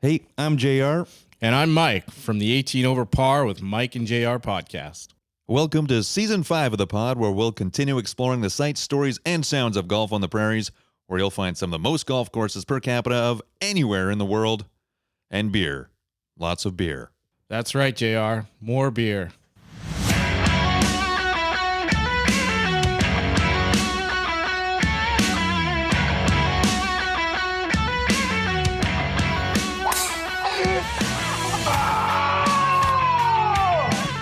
Hey, I'm JR. And I'm Mike from the 18 Over Par with Mike and JR podcast. Welcome to Season 5 of the pod, where we'll continue exploring the sights, stories, and sounds of golf on the prairies, where you'll find some of the most golf courses per capita of anywhere in the world, and beer. Lots of beer. That's right, JR. More beer.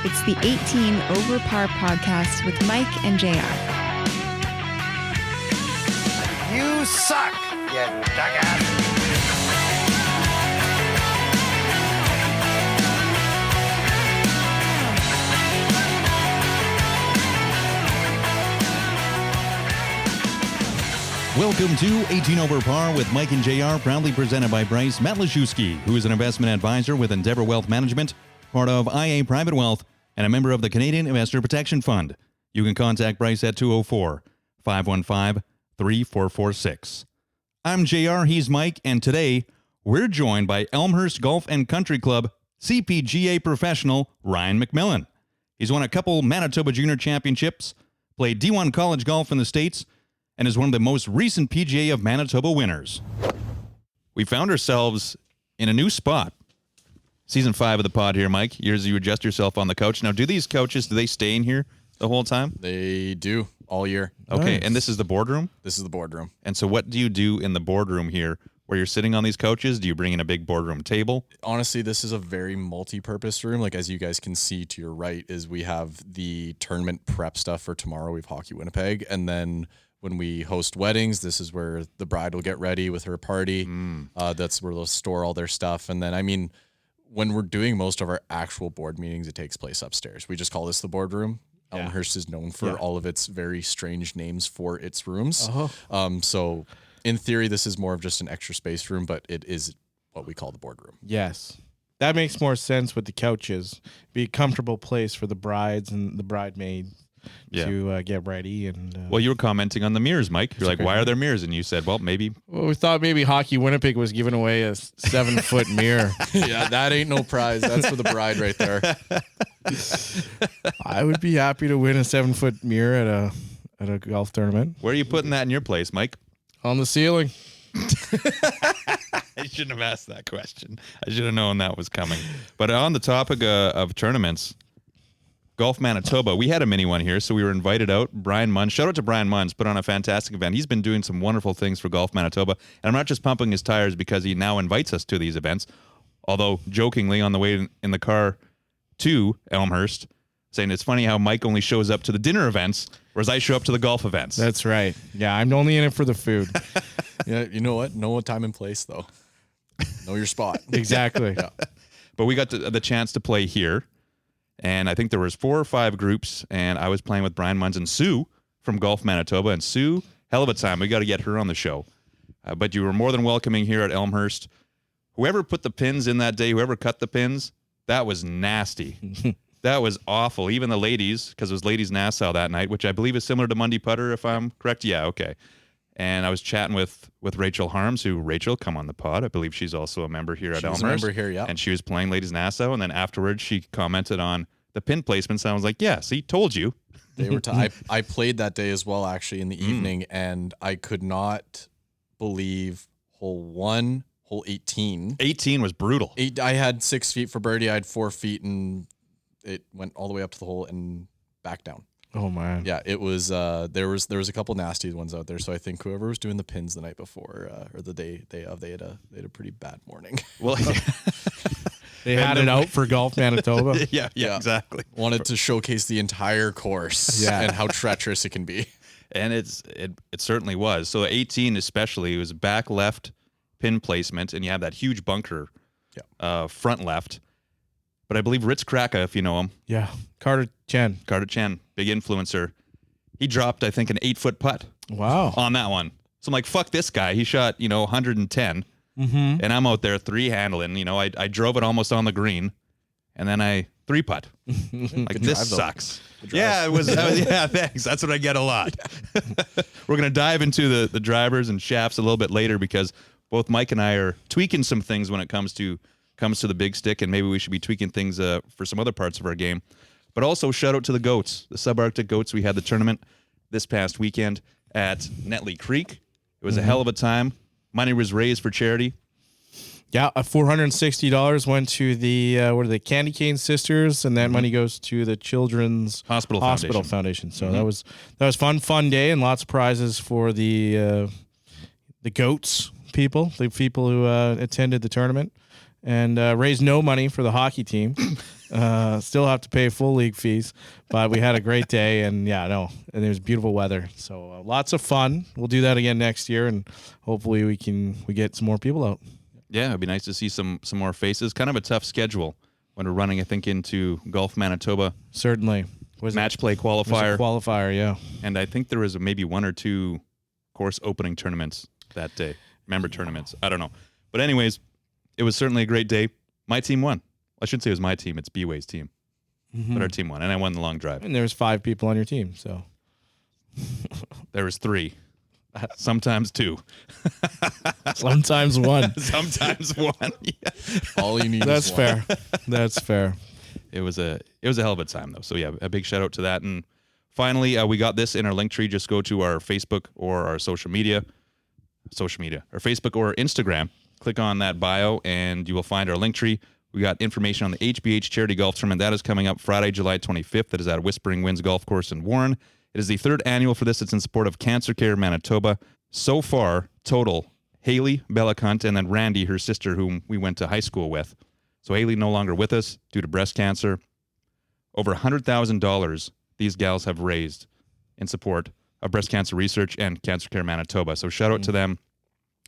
It's the 18 Over Par podcast with Mike and JR. You suck, you jackass. Welcome to 18 Over Par with Mike and JR, proudly presented by Bryce Matlashewski, who is an investment advisor with Endeavor Wealth Management, part of IA Private Wealth, and a member of the Canadian Investor Protection Fund. You can contact Bryce at 204-515-3446. I'm JR, he's Mike, and today we're joined by Elmhurst Golf and Country Club CPGA professional Ryan McMillan. He's won a couple Manitoba Junior Championships, played D1 college golf in the States, and is one of the most recent PGA of Manitoba winners. We found ourselves in a new spot. Season 5 of the pod here, Mike. As you adjust yourself on the couch. Now, do these couches, do they stay in here the whole time? They do, all year. Okay, Nice. And this is the boardroom? This is the boardroom. And so what do you do in the boardroom here where you're sitting on these couches? Do you bring in a big boardroom table? Honestly, this is a very multi-purpose room. Like, as you guys can see to your right, is we have the tournament prep stuff for tomorrow. We have Hockey Winnipeg. And then when we host weddings, this is where the bride will get ready with her party. That's where they'll store all their stuff. And then, when we're doing most of our actual board meetings, it takes place upstairs. We just call this the boardroom. Yeah. Elmhurst is known for all of its very strange names for its rooms. Uh-huh. So in theory, this is more of just an extra space room, but it is what we call the boardroom. Yes. That makes more sense with the couches. Be a comfortable place for the brides and the bridesmaids to get ready. And Well, you were commenting on the mirrors, Mike. You're like, why are there mirrors? And you said, well, maybe. well, we thought maybe Hockey Winnipeg was giving away a 7-foot mirror. Yeah, that ain't no prize. That's for the bride right there. I would be happy to win a 7-foot mirror at a golf tournament. Where are you putting that in your place, Mike? On the ceiling. I shouldn't have asked that question. I should have known that was coming. But on the topic of tournaments, Golf Manitoba, we had a mini one here, so we were invited out. Brian Munns, shout out to Brian Munns, put on a fantastic event. He's been doing some wonderful things for Golf Manitoba, and I'm not just pumping his tires because he now invites us to these events, although jokingly on the way in the car to Elmhurst, saying it's funny how Mike only shows up to the dinner events, whereas I show up to the golf events. That's right. Yeah, I'm only in it for the food. Yeah, you know what? Know a time and place, though. Know your spot. Exactly. But we got the chance to play here, and I think there was 4 or 5 groups, and I was playing with Brian Munns and Sue from Golf Manitoba, and Sue, hell of a time. We got to get her on the show. But you were more than welcoming here at Elmhurst. Whoever put the pins in that day, whoever cut the pins, that was nasty. That was awful. Even the ladies, because it was Ladies Nassau that night, which I believe is similar to Monday Putter, if I'm correct. Yeah, okay. And I was chatting with Rachel Harms, Rachel, come on the pod. I believe she's also a member here at Elmhurst. She's a member here, yeah. And she was playing Ladies Nassau, and then afterwards she commented on the pin placements. And I was like, yeah, see, told you. They were. I played that day as well, actually, in the evening, and I could not believe hole 1, hole 18. 18 was brutal. I had 6 feet for birdie. I had 4 feet, and it went all the way up to the hole and back down. Oh, man. Yeah, it was. There was a couple nasty ones out there. So I think whoever was doing the pins the night before or the day of, they had a pretty bad morning. Well, They had it out for Golf Manitoba. yeah, exactly. Wanted to showcase the entire course and how treacherous it can be. And it certainly was. So 18 especially, it was back left pin placement, and you have that huge bunker front left. But I believe Ritz Kraka, if you know him. Yeah. Carter Chen, big influencer. He dropped, I think, an 8-foot putt. Wow. On that one. So I'm like, fuck this guy. He shot, 110. And I'm out there 3-handling. I drove it almost on the green. And then I 3-putt. Like, this sucks. Yeah, it was. Yeah, thanks. That's what I get a lot. We're going to dive into the drivers and shafts a little bit later because, both Mike and I are tweaking some things when it comes to the big stick, and maybe we should be tweaking things for some other parts of our game. But also shout out to the Goats, the Subarctic Goats. We had the tournament this past weekend at Netley Creek. It was a hell of a time. Money was raised for charity. Yeah, $460 went to the Candy Cane Sisters, and that money goes to the Children's Hospital Foundation. So that was fun day, and lots of prizes for the Goats people, the people who attended the tournament, and raised no money for the hockey team. Still have to pay full league fees, but we had a great day, and and it was beautiful weather. So lots of fun. We'll do that again next year, and hopefully we get some more people out. Yeah, it'd be nice to see some more faces. Kind of a tough schedule when we're running, I think, into Golf Manitoba. Certainly. Match play qualifier. Qualifier, yeah. And I think there was maybe one or two course opening tournaments that day. Member tournaments. I don't know. But anyways, it was certainly a great day. My team won. I shouldn't say it was my team. It's B-Way's team. But our team won, and I won the long drive. And there was 5 people on your team, so. There was 3. Sometimes 2. Sometimes 1. Sometimes 1. Yeah. All you need That's is one. fair. That's fair. It was a hell of a time, though. So, yeah, a big shout out to that. And finally, we got this in our link tree. Just go to our Facebook or our social media, our Facebook or Instagram. Click on that bio, and you will find our link tree. We got information on the HBH Charity Golf Tournament. That is coming up Friday, July 25th. That is at Whispering Winds Golf Course in Warren. It is the 3rd annual for this. It's in support of Cancer Care Manitoba. So far, total, Haley Bellacunt and then Randy, her sister, whom we went to high school with. So Haley no longer with us due to breast cancer. Over $100,000 these gals have raised in support of breast cancer research and Cancer Care Manitoba. So shout out to them.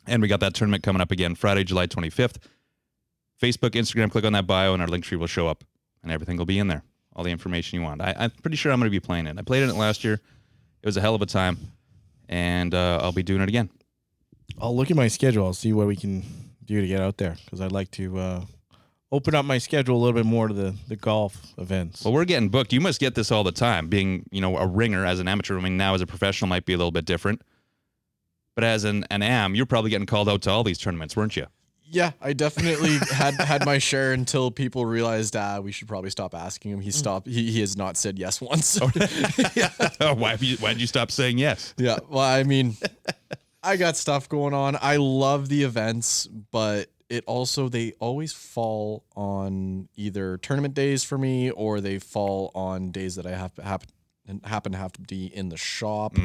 And we got that tournament coming up again Friday, July 25th. Facebook, Instagram, click on that bio, and our link tree will show up, and everything will be in there. All the information you want. I'm pretty sure I'm going to be playing it. I played in it last year. It was a hell of a time, and I'll be doing it again. I'll look at my schedule. I'll see what we can do to get out there, because I'd like to open up my schedule a little bit more to the golf events. Well, we're getting booked. You must get this all the time, being a ringer as an amateur. I mean, now as a professional might be a little bit different. But as an AM, you're probably getting called out to all these tournaments, weren't you? Yeah, I definitely had my share until people realized we should probably stop asking him. He stopped. He has not said yes once. Why did you stop saying yes? Yeah, well, I mean, I got stuff going on. I love the events, but they always fall on either tournament days for me, or they fall on days that I happen to have to be in the shop,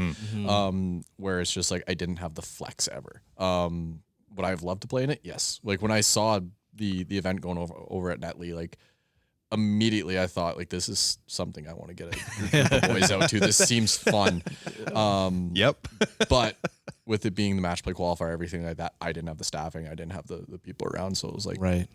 where it's just like I didn't have the flex ever. Would I have loved to play in it? Yes. Like when I saw the event going over at Netley, like immediately I thought like this is something I want to get a group of boys out to. This seems fun. Yep. But with it being the match play qualifier, everything like that, I didn't have the staffing. I didn't have the people around. So it was like, right.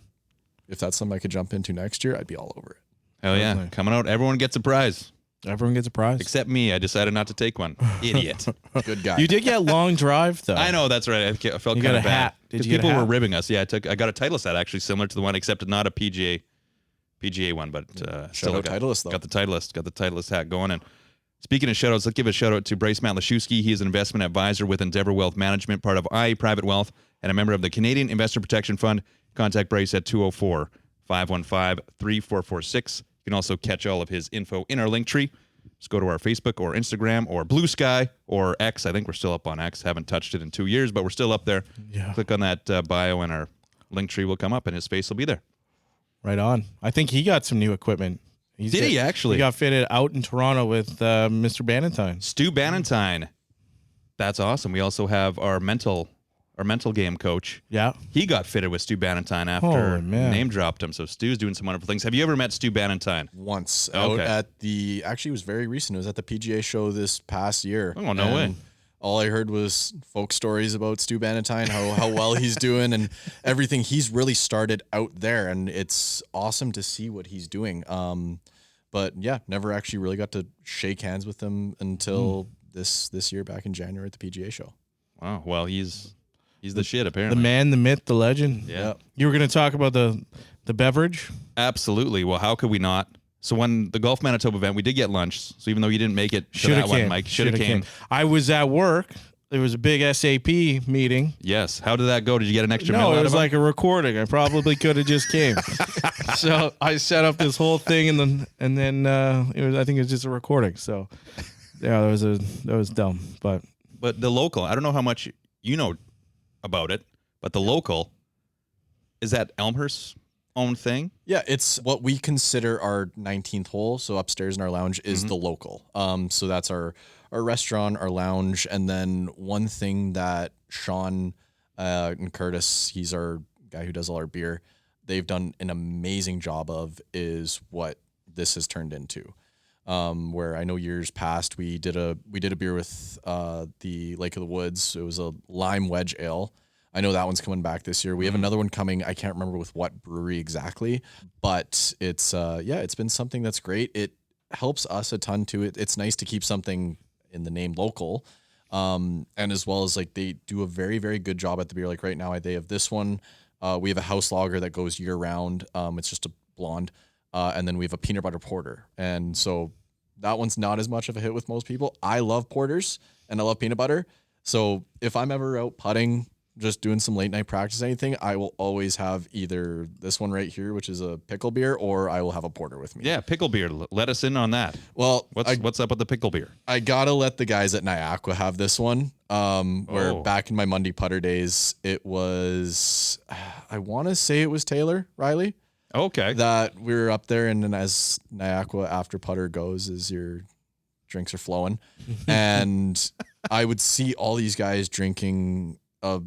If that's something I could jump into next year, I'd be all over it. Hell yeah. Coming out, everyone gets a prize. Everyone gets a prize. Except me. I decided not to take one. Idiot. Good guy. You did get long drive, though. I know, that's right. I felt You kind got of a bad. hat. Did Because you get a people were hat? ribbing us. Yeah, I got a Titleist hat, actually, similar to the one, except not a PGA one, but still out Titleist, though. Got the Titleist hat going. And speaking of shout-outs, let's give a shout-out to Bryce Matlashewski. He is an investment advisor with Endeavor Wealth Management, part of IE Private Wealth, and a member of the Canadian Investor Protection Fund. Contact Bryce at 204-515-3446. You can also catch all of his info in our link tree. Just go to our Facebook or Instagram or Blue Sky or X. I think we're still up on X. Haven't touched it in 2 years, but we're still up there. Yeah. Click on that bio and our link tree will come up and his face will be there. Right on. I think he got some new equipment. Did he actually? He got fitted out in Toronto with Mr. Bannatyne. Stu Bannatyne. That's awesome. We also have our mental game coach. Yeah. He got fitted with Stu Bannatyne after Holy man. name dropped him. So Stu's doing some wonderful things. Have you ever met Stu Bannatyne? Once Okay. out at actually it was very recent. It was at the PGA show this past year. Oh, no way. And all I heard was folk stories about Stu Bannatyne, how well he's doing and everything. He's really started out there, and it's awesome to see what he's doing. But yeah, never actually really got to shake hands with him until this year back in January at the PGA show. Wow. Well, he's the shit, apparently. The man, the myth, the legend. Yeah. You were going to talk about the beverage? Absolutely. Well, how could we not? So when the Golf Manitoba event, we did get lunch. So even though you didn't make it to Shoulda that one, came. Mike, should have Shoulda came. I was at work. there was a big SAP meeting. Yes. How did that go? Did you get an extra No, meal it out was of like a recording. I probably could have just came. So I set up this whole thing, and then I think it was just a recording. So yeah, that was dumb. But the local, I don't know how much you know about it, but the local, is that Elmhurst's own thing? Yeah, it's what we consider our 19th hole. So upstairs in our lounge is the local. So that's our restaurant, our lounge, and then one thing that Sean and Curtis, he's our guy who does all our beer, they've done an amazing job of is what this has turned into. Where I know years past we did a beer with the Lake of the Woods. It was a lime wedge ale. I know that one's coming back this year. We have another one coming. I can't remember with what brewery exactly, but it's it's been something that's great. It helps us a ton too. It's nice to keep something in the name local. And as well as like they do a very, very good job at the beer. Like right now they have this one. We have a house lager that goes year round. It's just a blonde. And then we have a peanut butter porter. And so that one's not as much of a hit with most people. I love porters and I love peanut butter. So if I'm ever out putting, just doing some late night practice, anything, I will always have either this one right here, which is a pickle beer, or I will have a porter with me. Yeah, pickle beer. Let us in on that. Well, what's up with the pickle beer? I gotta let the guys at Niagara have this one. Where back in my Monday putter days, it was, I want to say it was Taylor Riley. Okay. That we were up there, and then as Niagara after putter goes, is your drinks are flowing, and I would see all these guys drinking a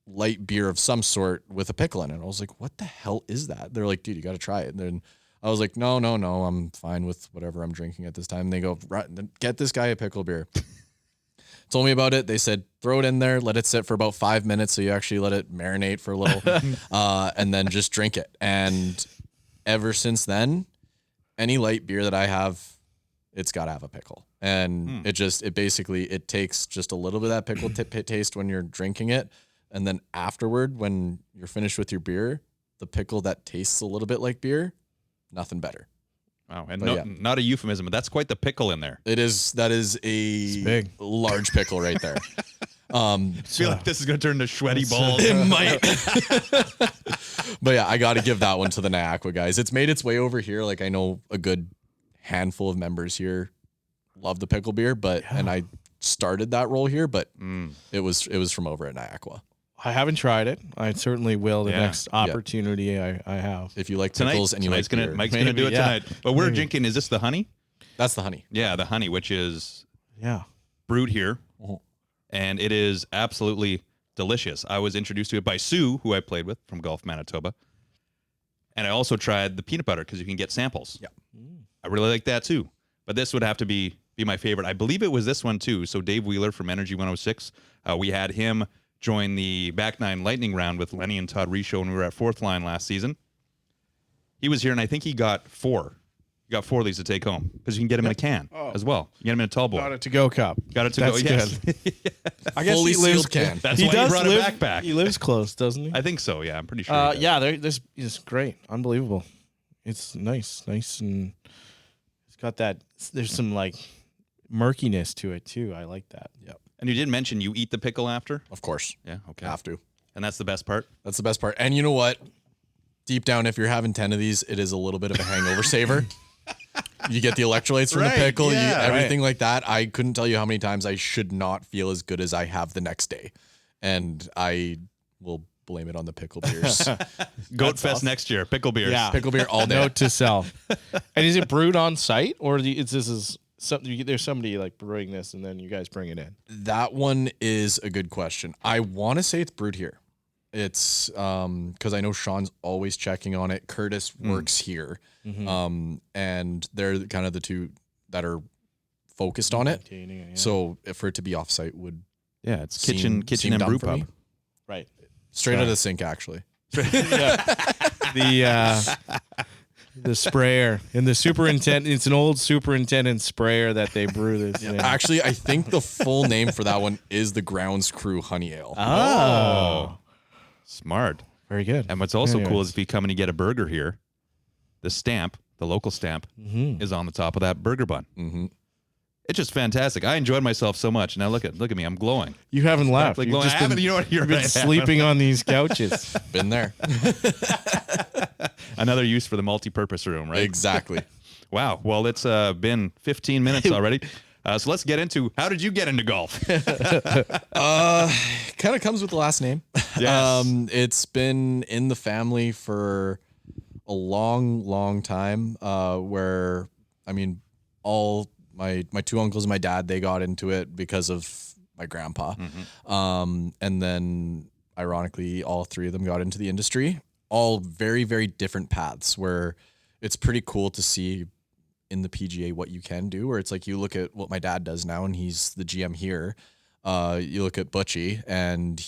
light beer of some sort with a pickle in it. I was like, what the hell is that? They're like, dude, you got to try it. And then I was like, no, I'm fine with whatever I'm drinking at this time. And they go, right, get this guy a pickle beer. Told me about it. They said, throw it in there, let it sit for about 5 minutes. So you actually let it marinate for a little, and then just drink it. And ever since then, any light beer that I have, it's got to have a pickle. And it takes just a little bit of that pickle taste when you're drinking it. And then afterward, when you're finished with your beer, the pickle that tastes a little bit like beer, nothing better. Wow. And not a euphemism, but that's quite the pickle in there. That is a large pickle right there. I feel like this is going to turn to sweaty balls. It might. But yeah, I got to give that one to the Niagara guys. It's made its way over here. Like I know a good handful of members here love the pickle beer, and I started that role here, but it was from over at Niagara. I haven't tried it. I certainly will the next opportunity I have. If you like pickles and you like beer. Mike's going to do it tonight. But we're drinking, is this the honey? That's the honey. Yeah, the honey, which is brewed here. And it is absolutely delicious. I was introduced to it by Sue, who I played with from Gulf, Manitoba. And I also tried the peanut butter because you can get samples. Yeah. I really like that too. But this would have to be my favorite. I believe it was this one too. So Dave Wheeler from Energy 106, we had him join the back nine lightning round with Lenny and Todd Risho when we were at Fourth Line last season. He was here, and I think he got 4. He got 4 of these to take home because you can get them in a can as well. You get them in a tall boy. Got it to go cup. Got it to go. Yes. I guess fully he lives sealed can. That's he why does he brought live, a backpack. He lives close, doesn't he? I think so. Yeah, I'm pretty sure. he does. Yeah. This is great, unbelievable. It's nice, and it's got that. There's some like murkiness to it too. I like that. Yep. And you did mention you eat the pickle after. Of course. Yeah. Okay. Have to. And that's the best part. That's the best part. And you know what? Deep down, if you're having 10 of these, it is a little bit of a hangover saver. You get the electrolytes from the pickle, everything like that. I couldn't tell you how many times I should not feel as good as I have the next day. And I will blame it on the pickle beers. Goat Fest next year. Pickle beers. Yeah. Pickle beer all day. Note to self. And is it brewed on site, or there's somebody like brewing this and then you guys bring it in? That one is a good question. I want to say it's brewed here. It's because I know Sean's always checking on it. Curtis works here, and they're kind of the two that are focused on it. So for it to be offsite would it's kitchen and brew pub. Me. Right. Straight out of the sink, actually. The sprayer and the superintendent. It's an old superintendent sprayer that they brew this. In. Actually, I think the full name for that one is the Grounds Crew Honey Ale. Oh, smart. Very good. And what's also cool is if you come and you get a burger here, the stamp, the local stamp, is on the top of that burger bun. It's just fantastic. I enjoyed myself so much. Now look at me. I'm glowing. You haven't laughed. Like, You've glowing. just I haven't. You know what? You're been right. sleeping on these couches. Been there. Another use for the multi-purpose room, right? Exactly. Wow. Well, it's been 15 minutes already. So let's get into, how did you get into golf? Kind of comes with the last name. Yes. It's been in the family for a long time. Where I mean, all my two uncles and my dad, they got into it because of my grandpa. And then ironically, all three of them got into the industry. All very, very different paths where it's pretty cool to see in the PGA what you can do, where it's like you look at what my dad does now and he's the GM here. You look at Butchie and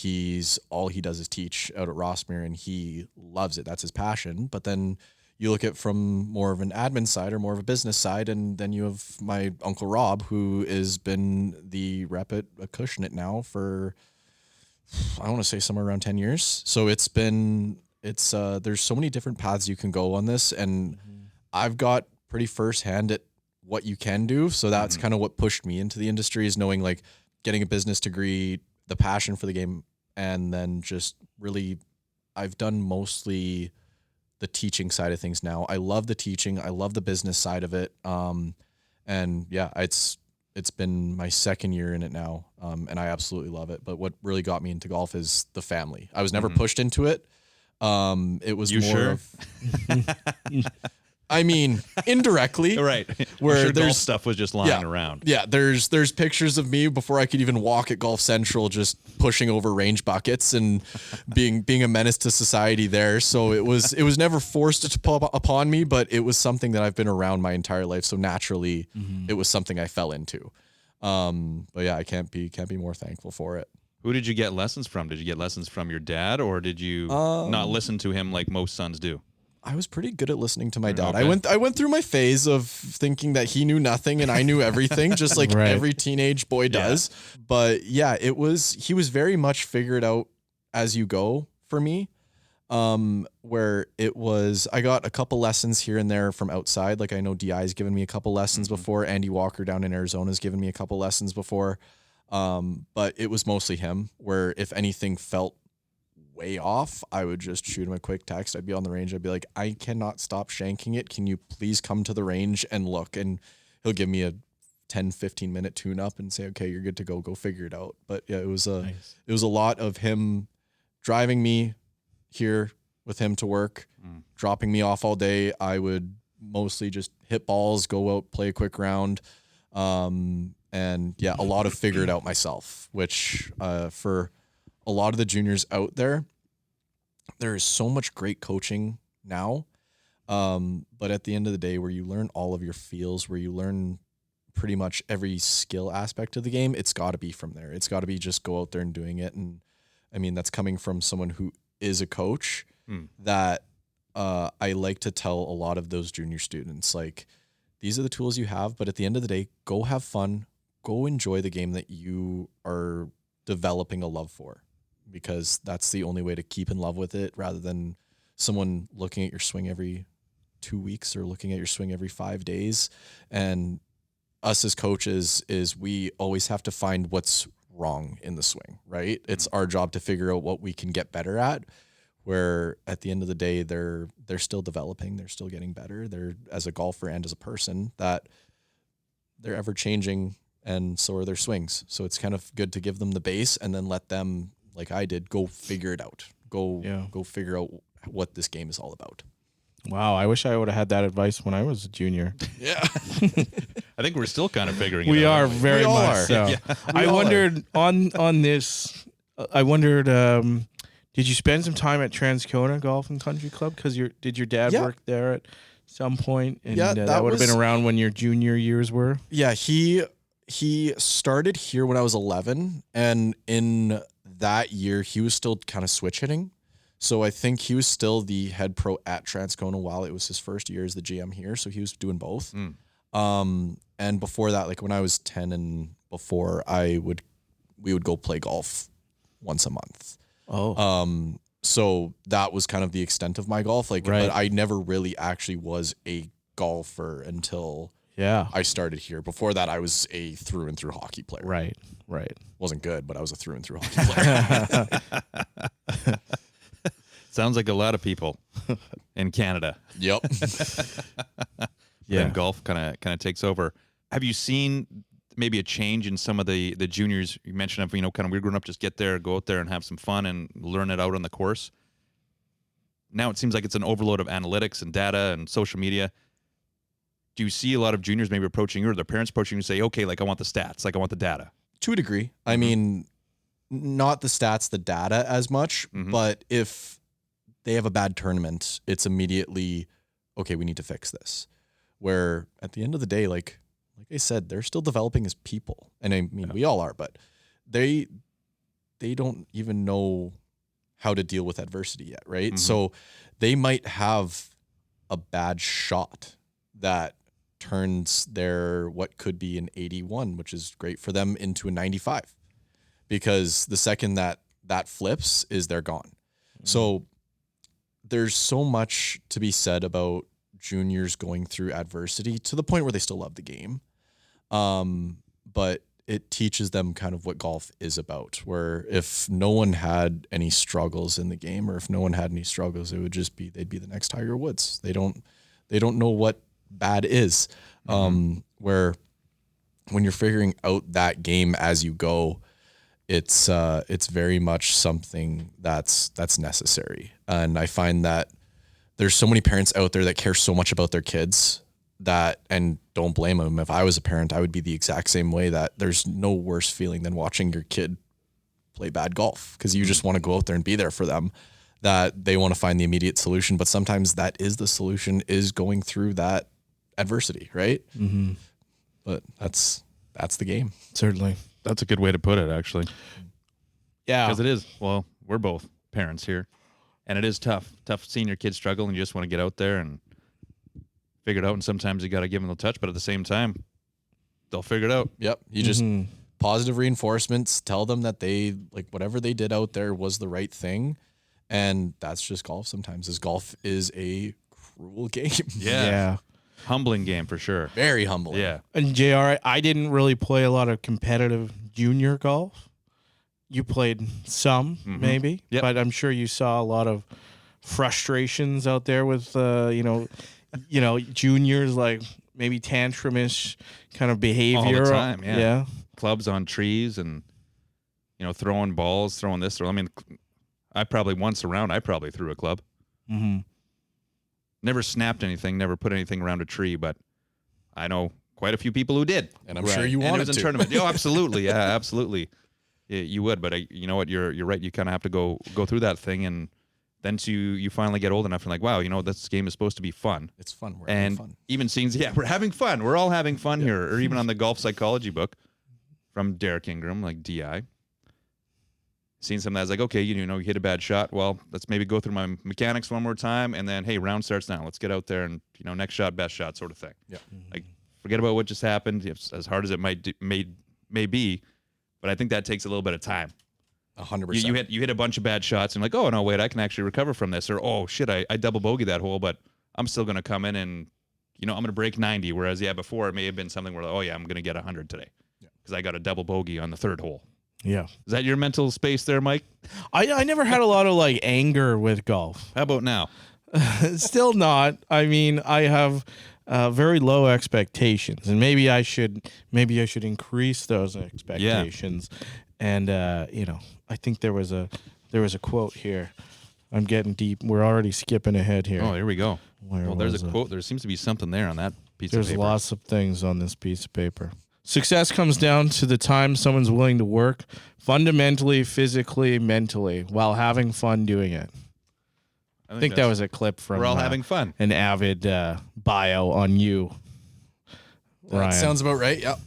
all he does is teach out at Rossmere and he loves it. That's his passion. But then you look at from more of an admin side or more of a business side, and then you have my Uncle Rob, who has been the rep at Acushnet now for, I want to say somewhere around 10 years. So there's so many different paths you can go on this. And I've got pretty firsthand at what you can do. So that's kind of what pushed me into the industry, is knowing like getting a business degree, the passion for the game, and then just really, I've done mostly the teaching side of things now. I love the teaching. I love the business side of it. And yeah, it's been my second year in it now. And I absolutely love it. But what really got me into golf is the family. I was never pushed into it. It was I mean, indirectly, Right. Where Where there's golf stuff was just lying around. Yeah, there's pictures of me before I could even walk at Golf Central, just pushing over range buckets and being a menace to society there. So it was never forced upon me, but it was something that I've been around my entire life. So naturally, it was something I fell into. But yeah, I can't be more thankful for it. Who did you get lessons from? Did you get lessons from your dad, or did you not listen to him like most sons do? I was pretty good at listening to my dad. Okay. I went through my phase of thinking that he knew nothing and I knew everything, just like Right. every teenage boy does. But yeah, he was very much figure it out as you go for me. Where it was, I got a couple lessons here and there from outside. Like I know DI's given me a couple lessons before. Andy Walker down in Arizona has given me a couple lessons before. But it was mostly him, where if anything felt way off, I would just shoot him a quick text. I'd be on the range. I'd be like, I cannot stop shanking it. Can you please come to the range and look? And he'll give me a 10, 15 minute tune up and say, okay, you're good to go. Go figure it out. But yeah, it was a lot of him driving me here with him to work, dropping me off all day. I would mostly just hit balls, go out, play a quick round. And yeah, a lot of figure it out myself, which, for a lot of the juniors out there, there is so much great coaching now. But at the end of the day, where you learn all of your feels, where you learn pretty much every skill aspect of the game, it's got to be from there. It's got to be just go out there and doing it. And I mean, that's coming from someone who is a coach that I like to tell a lot of those junior students, like, these are the tools you have, but at the end of the day, go have fun, go enjoy the game that you are developing a love for, because that's the only way to keep in love with it, rather than someone looking at your swing every 2 weeks or looking at your swing every 5 days. And us as coaches is we always have to find what's wrong in the swing, right? It's our job to figure out what we can get better at, where at the end of the day, they're still developing, they're still getting better. They're, as a golfer and as a person, that they're ever changing, and so are their swings. So it's kind of good to give them the base and then let them, like I did, go figure it out. Go figure out what this game is all about. Wow, I wish I would have had that advice when I was a junior. Yeah. I think we're still kind of figuring it out. We are aren't we? very We all much are. so. Yeah. I wondered on this. I wondered. Did you spend some time at Transcona Golf and Country Club? Because did your dad work there at some point? And Yeah, that that would have been was- around when your junior years were. Yeah, he started here when I was 11, and in that year he was still kind of switch hitting. So I think he was still the head pro at Transcona while it was his first year as the GM here. So he was doing both. And before that, like when I was 10 and before, we would go play golf once a month. Oh, So that was kind of the extent of my golf. Like, Right. but I never really actually was a golfer until Yeah. I started here. Before that, I was a through and through hockey player. Right. Wasn't good, but I was a through and through hockey player. Sounds like a lot of people in Canada. Yep. Then golf kind of takes over. Have you seen maybe a change in some of the juniors? You mentioned, kind of we're growing up, just get there, go out there and have some fun and learn it out on the course. Now it seems like it's an overload of analytics and data and social media. Do you see a lot of juniors maybe approaching you or their parents approaching you and say, okay, like I want the stats, like I want the data? To a degree. I mean, not the stats, the data as much, but if they have a bad tournament, it's immediately, okay, we need to fix this. Where at the end of the day, like I said, they're still developing as people. And I mean, we all are, but they don't even know how to deal with adversity yet, right? So they might have a bad shot that turns their what could be an 81, which is great for them, into a 95. Because the second that flips is they're gone. So there's so much to be said about juniors going through adversity to the point where they still love the game. But it teaches them kind of what golf is about, where if no one had any struggles in the game, or if no one had any struggles, it would just be, they'd be the next Tiger Woods. They don't know what bad is. Where when you're figuring out that game as you go, it's very much something that's necessary. And I find that there's so many parents out there that care so much about their kids and don't blame them. If I was a parent, I would be the exact same way. That there's no worse feeling than watching your kid play bad golf, because you just want to go out there and be there for them. That they want to find the immediate solution, but sometimes that is the solution, is going through that adversity, right? But that's the game. Certainly. That's a good way to put it, actually. Yeah. Because it is. Well, we're both parents here, and it is tough seeing your kids struggle, and you just want to get out there and figure it out. And sometimes you got to give them the touch, but at the same time, they'll figure it out. Yep. You just positive reinforcements, tell them that they, like, whatever they did out there was the right thing. And that's just golf sometimes. Golf is a cruel game. Yeah. Humbling game for sure. Very humbling. Yeah. And JR, I didn't really play a lot of competitive junior golf. You played some, maybe, but I'm sure you saw a lot of frustrations out there with, juniors, like maybe tantrumish kind of behavior. All the time, yeah. Clubs on trees and, throwing balls, throwing this. I mean, I probably once around, I probably threw a club. Never snapped anything, never put anything around a tree, but I know quite a few people who did. And I'm sure you wanted and it was in to. tournament. Oh, absolutely. Yeah, absolutely. Yeah, you would, but you know what? You're right. You kind of have to go through that thing, and then you finally get old enough and like, wow, this game is supposed to be fun. It's fun. We're having fun. Even scenes, we're having fun. We're all having fun here. Or even on the golf psychology book from Derek Ingram, like DI. Seen something that's like, okay, you hit a bad shot. Well, let's maybe go through my mechanics one more time, and then, hey, round starts now. Let's get out there and, next shot, best shot, sort of thing. Yeah. Like, forget about what just happened, as hard as it may be, but I think that takes a little bit of time. 100%. You hit a bunch of bad shots, and like, oh no, wait, I can actually recover from this, or oh shit, I double bogey that hole, but I'm still going to come in and, I'm going to break 90. Whereas before it may have been something where, oh yeah, I'm going to get 100 today because I got a double bogey on the third hole. Yeah. Is that your mental space there, Mike? I never had a lot of like anger with golf. How about now? Still not. I mean, I have very low expectations, and maybe I should increase those expectations. Yeah. And I think there was a quote here. I'm getting deep. We're already skipping ahead here. Oh, here we go. Well, there's a quote. There seems to be something there on that piece of paper. There's lots of things on this piece of paper. Success comes down to the time someone's willing to work fundamentally, physically, mentally, while having fun doing it. I think that was a clip from We're All Having Fun, an Avid bio on you, Ryan. That sounds about right. Yep.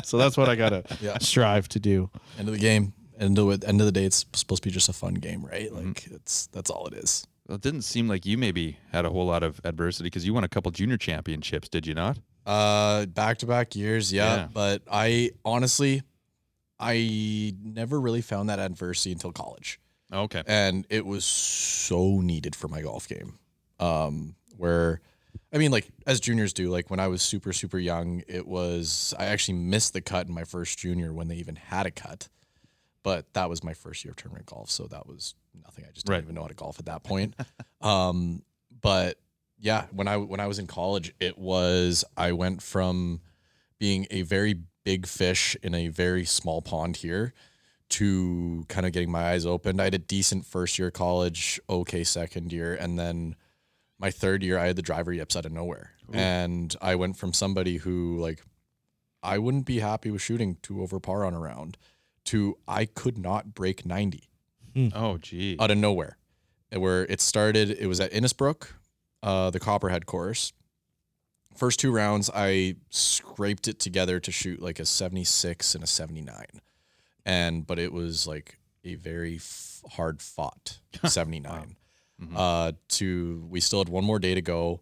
So that's what I gotta strive to do. End of the game. End of the day, it's supposed to be just a fun game, right? Like that's all it is. Well, it didn't seem like you maybe had a whole lot of adversity because you won a couple junior championships, did you not? Back-to-back years, yeah. But I honestly, I never really found that adversity until college. Okay. And it was so needed for my golf game. Where I mean, like as juniors do, like when I was super, super young, I actually missed the cut in my first junior when they even had a cut, but that was my first year of tournament golf. So that was nothing. I just didn't even know how to golf at that point. But yeah, when I was in college, I went from being a very big fish in a very small pond here to kind of getting my eyes opened. I had a decent first year of college, okay second year, and then my third year I had the driver yips out of nowhere. Ooh. And I went from somebody who like I wouldn't be happy with shooting 2 over par on a round to I could not break 90. Oh gee. Out of nowhere. Where it started, it was at Innisbrook, the Copperhead course. First 2 rounds, I scraped it together to shoot like a 76 and a 79. But it was like a very hard fought 79. Wow. We still had one more day to go.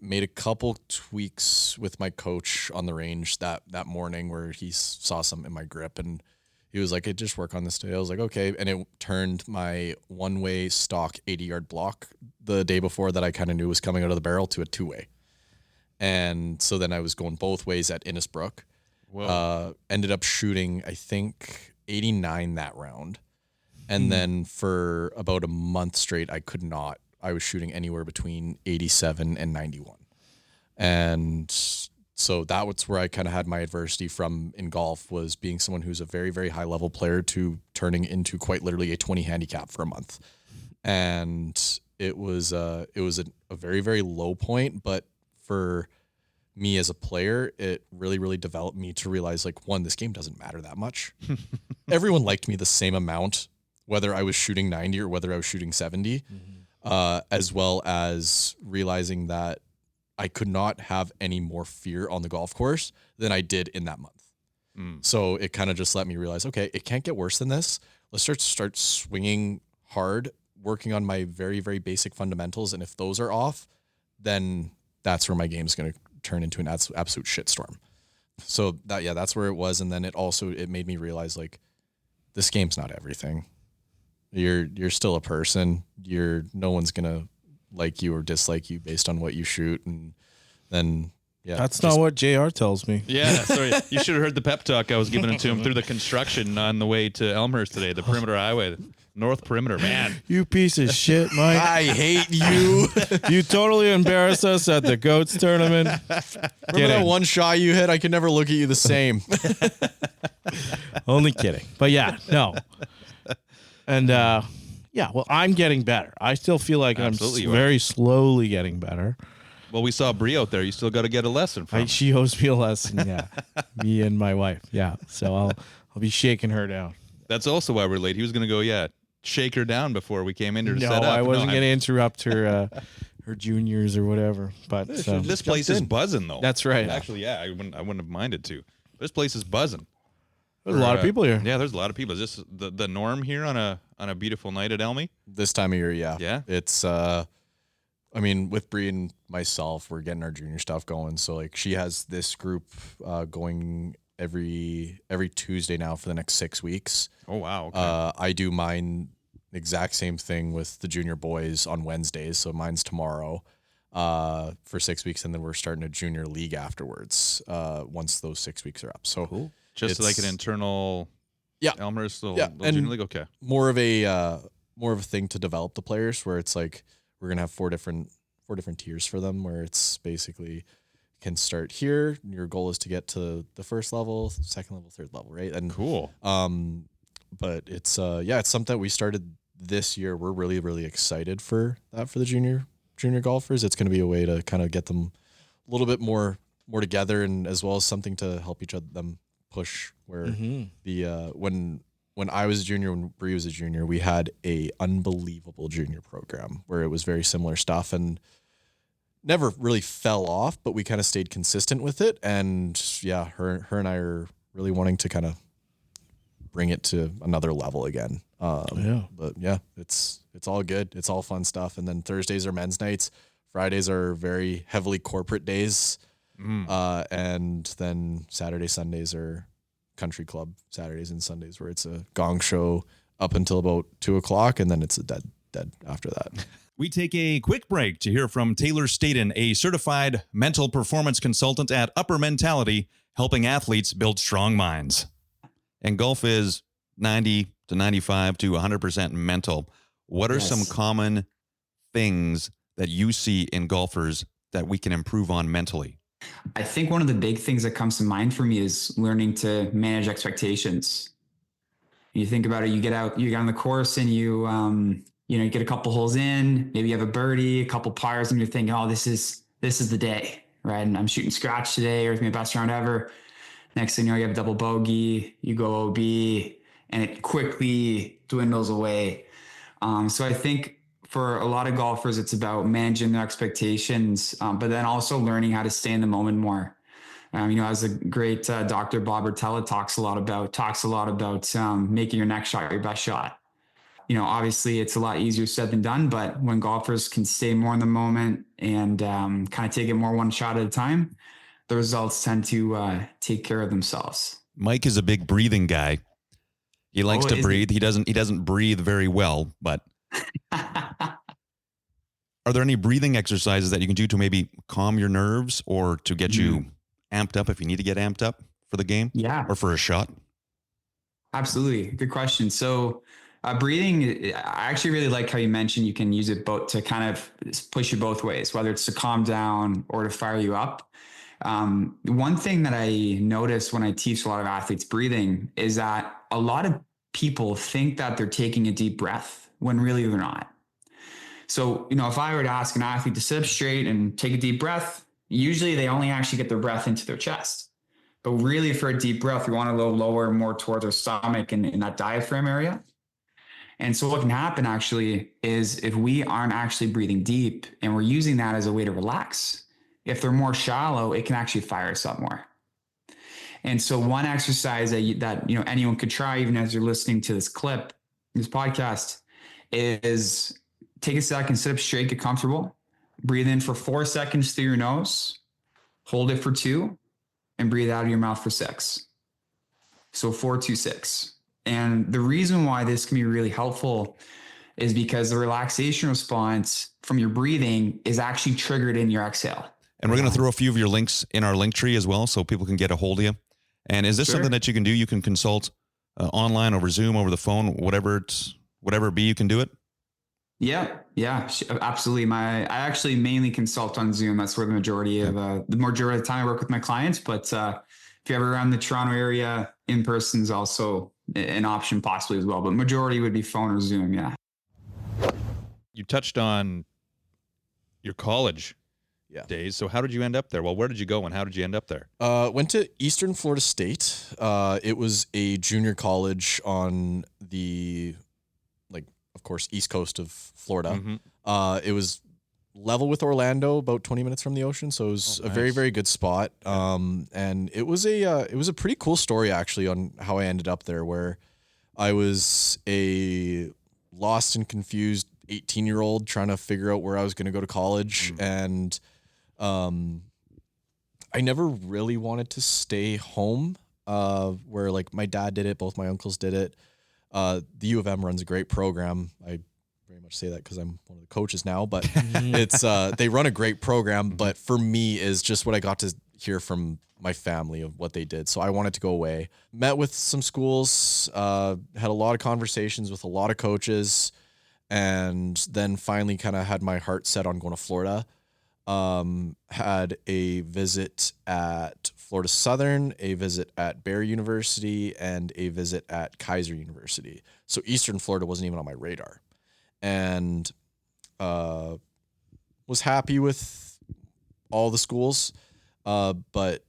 Made a couple tweaks with my coach on the range that morning where he saw something in my grip and he was like, "Hey, just work on this today." I was like, "Okay." And it turned my one-way stock 80-yard block the day before that I kind of knew was coming out of the barrel to a 2-way. And so then I was going both ways at Innisbrook. Ended up shooting, I think, 89 that round. And then for about a month straight, I was shooting anywhere between 87 and 91. And so that was where I kind of had my adversity from in golf, was being someone who's a very, very high level player to turning into quite literally a 20 handicap for a month. And it was a very, very low point, but for me as a player, it really, really developed me to realize, like, one, this game doesn't matter that much. Everyone liked me the same amount, whether I was shooting 90 or whether I was shooting 70, as well as realizing that I could not have any more fear on the golf course than I did in that month. So it kind of just let me realize, okay, it can't get worse than this. Let's start swinging hard, working on my very, very basic fundamentals. And if those are off, then that's where my game is going to turn into an absolute shitstorm. So that's where it was. And then it made me realize, like, this game's not everything. You're still a person. No one's going to like you or dislike you based on what you shoot. And then, that's not what JR tells me. Yeah, sorry. You should have heard the pep talk I was giving to him through the construction on the way to Elmhurst today, the perimeter highway, North Perimeter, man. You piece of shit, Mike. I hate you. You totally embarrassed us at the Goats tournament. Remember that one shot you hit? I could never look at you the same. Only kidding. But yeah, no. And well, I'm getting better. I still feel like Absolutely I'm very slowly getting better. Well, we saw Brie out there. You still got to get a lesson from. She owes me a lesson, yeah. Me and my wife, yeah. So I'll be shaking her down. That's also why we're late. He was going to go, shake her down before we came in here to set up. I wasn't going to interrupt her her juniors or whatever. But this place is buzzing, though. That's right. Actually, I wouldn't have minded to. This place is buzzing. There's a lot of people here. Yeah, there's a lot of people. Is this the norm here on a beautiful night at Elmy? This time of year, yeah. Yeah. It's I mean, with Bree and myself, we're getting our junior stuff going. So like she has this group going every Tuesday now for the next 6 weeks. Oh wow. Okay. I do mine exact same thing with the junior boys on Wednesdays. So mine's tomorrow for 6 weeks, and then we're starting a junior league afterwards once those 6 weeks are up. So cool. Just like an internal Elmhurst little junior league. Okay. More of a thing to develop the players, where it's like we're gonna have four different tiers for them, where it's basically can start here. Your goal is to get to the first level, second level, third level, right? And cool. But it's it's something that we started this year. We're really, really excited for that for the junior golfers. It's going to be a way to kind of get them a little bit more together, and as well as something to help them push. Where when I was a junior, when Bree was a junior, we had a unbelievable junior program where it was very similar stuff and never really fell off, but we kind of stayed consistent with it. And her and I are really wanting to kind of bring it to another level again. But it's all good. It's all fun stuff. And then Thursdays are men's nights. Fridays are very heavily corporate days. And then Saturday, Sundays are country club Saturdays and Sundays, where it's a gong show up until about 2:00, and then it's a dead after that. We take a quick break to hear from Taylor Staten, a certified mental performance consultant at Upper Mentality, helping athletes build strong minds. And golf is 90 to 95 to 100% mental. What are some common things that you see in golfers that we can improve on mentally? I think one of the big things that comes to mind for me is learning to manage expectations. You think about it, you get on the course and you get a couple holes in, maybe you have a birdie, a couple pars, and you're thinking, oh, this is the day, right? And I'm shooting scratch today, or it's my best round ever. Next thing you know, you have a double bogey, you go OB, and it quickly dwindles away. So I think for a lot of golfers, it's about managing their expectations, but then also learning how to stay in the moment more. As a great Dr. Bob Rotella talks a lot about making your next shot your best shot. Obviously it's a lot easier said than done, but when golfers can stay more in the moment and kind of take it more one shot at a time, the results tend to take care of themselves. Mike is a big breathing guy. He likes to breathe. He doesn't breathe very well, but are there any breathing exercises that you can do to maybe calm your nerves or to get you amped up if you need to get amped up for the game? Yeah. Or for a shot? Absolutely. Good question. So breathing, I actually really like how you mentioned you can use it both to kind of push you both ways, whether it's to calm down or to fire you up. One thing that I notice when I teach a lot of athletes breathing is that a lot of people think that they're taking a deep breath when really they're not. So, if I were to ask an athlete to sit up straight and take a deep breath, usually they only actually get their breath into their chest. But really for a deep breath, we want to go lower, more towards our stomach and in that diaphragm area. And so what can happen actually is if we aren't actually breathing deep and we're using that as a way to relax, if they're more shallow, it can actually fire us up more. And so one exercise that anyone could try, even as you're listening to this podcast, is take a second, sit up straight, get comfortable, breathe in for 4 seconds through your nose, hold it for 2, and breathe out of your mouth for 6. So 4, 2, 6. And the reason why this can be really helpful is because the relaxation response from your breathing is actually triggered in your exhale. And we're going to throw a few of your links in our link tree as well so people can get a hold of you. And is this something that you can do? You can consult online, over Zoom, over the phone, whatever it be, you can do it? Yeah, absolutely. I actually mainly consult on Zoom. That's where the majority of the time I work with my clients. But if you're ever around the Toronto area, in person is also an option possibly as well. But majority would be phone or Zoom. Yeah. You touched on your college days. So how did you end up there? Well, where did you go and how did you end up there? Went to Eastern Florida State. It was a junior college on the, of course, east coast of Florida. Mm-hmm. It was level with Orlando, about 20 minutes from the ocean. So it was a very, very good spot. And it was a pretty cool story actually on how I ended up there, where I was a lost and confused 18-year-old trying to figure out where I was going to go to college. And I never really wanted to stay home, where my dad did it, both my uncles did it. The U of M runs a great program. I very much say that because I'm one of the coaches now, but it's they run a great program. But for me is just what I got to hear from my family of what they did. So I wanted to go away. Met with some schools, had a lot of conversations with a lot of coaches, and then finally kind of had my heart set on going to Florida. Had a visit at Florida Southern, a visit at Barry University, and a visit at Kaiser University. So Eastern Florida wasn't even on my radar. And was happy with all the schools. But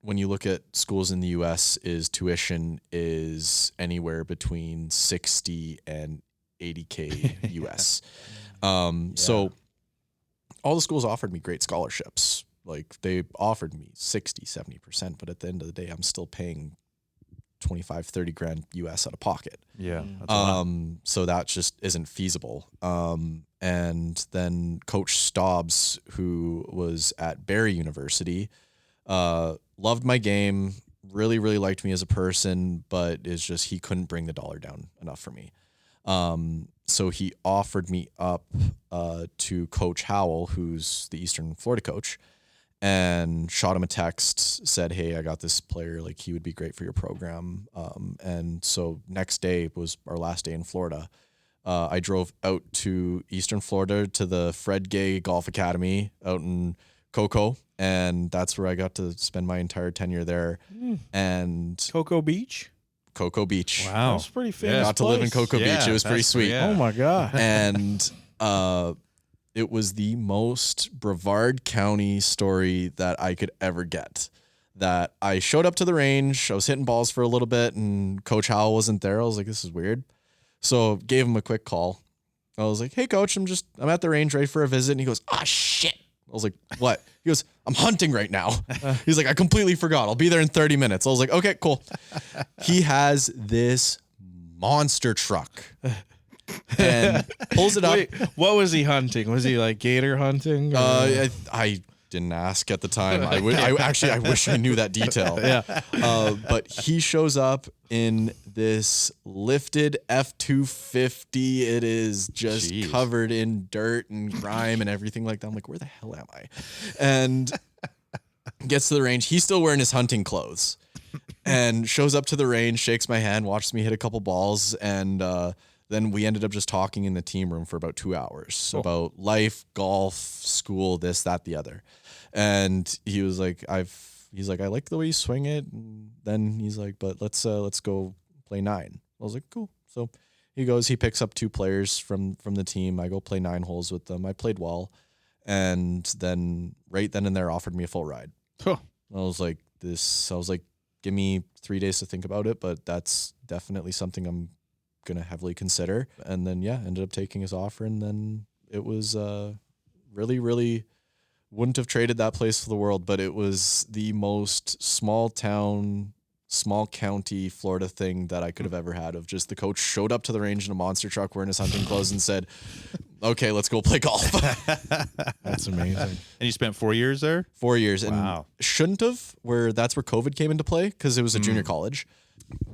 when you look at schools in the U.S., tuition is anywhere between 60 and 80K US. So all the schools offered me great scholarships. They offered me 60, 70%, but at the end of the day, I'm still paying 25, 30 grand US out of pocket. Yeah. So that just isn't feasible. And then Coach Stobbs, who was at Barry University, loved my game, really, really liked me as a person, but it's just, he couldn't bring the dollar down enough for me. so he offered me up to Coach Howell, who's the Eastern Florida coach, and shot him a text, said, hey, I got this player, like he would be great for your program. And so next day was our last day in Florida. I drove out to Eastern Florida to the Fred Gay Golf Academy out in Cocoa, and that's where I got to spend my entire tenure there. And Cocoa Beach. Cocoa Beach. Wow. That's pretty famous. Got to live in Cocoa Yeah, Beach. It was pretty that's- sweet. yeah. Oh my god. And it was the most Brevard County story that I could ever get. That I showed up to the range, I was hitting balls for a little bit, and Coach Howell wasn't there. I was like, this is weird. So gave him a quick call. I was like, hey coach, I'm at the range ready for a visit. And he goes, ah, shit. I was like, what? He goes, I'm hunting right now. He's like, I completely forgot. I'll be there in 30 minutes. I was like, okay, cool. He has this monster truck and pulls it up. Wait, what was he hunting? Was he like gator hunting? I didn't ask at the time. I wish I knew that detail. Yeah. But he shows up in this lifted F-250. It is just Jeez. covered in dirt and grime and everything like that. I'm like, where the hell am I? And gets to the range. He's still wearing his hunting clothes and shows up to the range, shakes my hand, watches me hit a couple balls, and then we ended up just talking in the team room for about 2 hours about life, golf, school, this, that, the other. And he was like, I like the way you swing it. And then he's like, but let's go play 9. I was like, cool. So he picks up 2 players from the team. I go play 9 holes with them. I played well. And then right then and there offered me a full ride. Huh. I was like, give me 3 days to think about it, but that's definitely something I'm going to heavily consider. And then, ended up taking his offer. And then it was really, really wouldn't have traded that place for the world, but it was the most small town, small county Florida thing that I could have ever had. Of just the coach showed up to the range in a monster truck wearing his hunting clothes and said, okay, let's go play golf. That's amazing. And you spent 4 years there? 4 years. Wow. And shouldn't have, that's where COVID came into play because it was a junior college.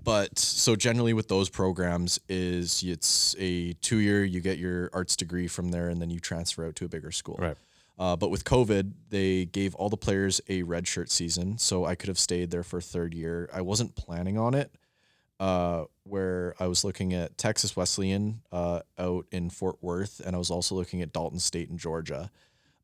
But so generally with those programs is it's a 2-year, you get your arts degree from there and then you transfer out to a bigger school. Right. But with COVID, they gave all the players a redshirt season, so I could have stayed there for a 3rd year. I wasn't planning on it, where I was looking at Texas Wesleyan out in Fort Worth, and I was also looking at Dalton State in Georgia.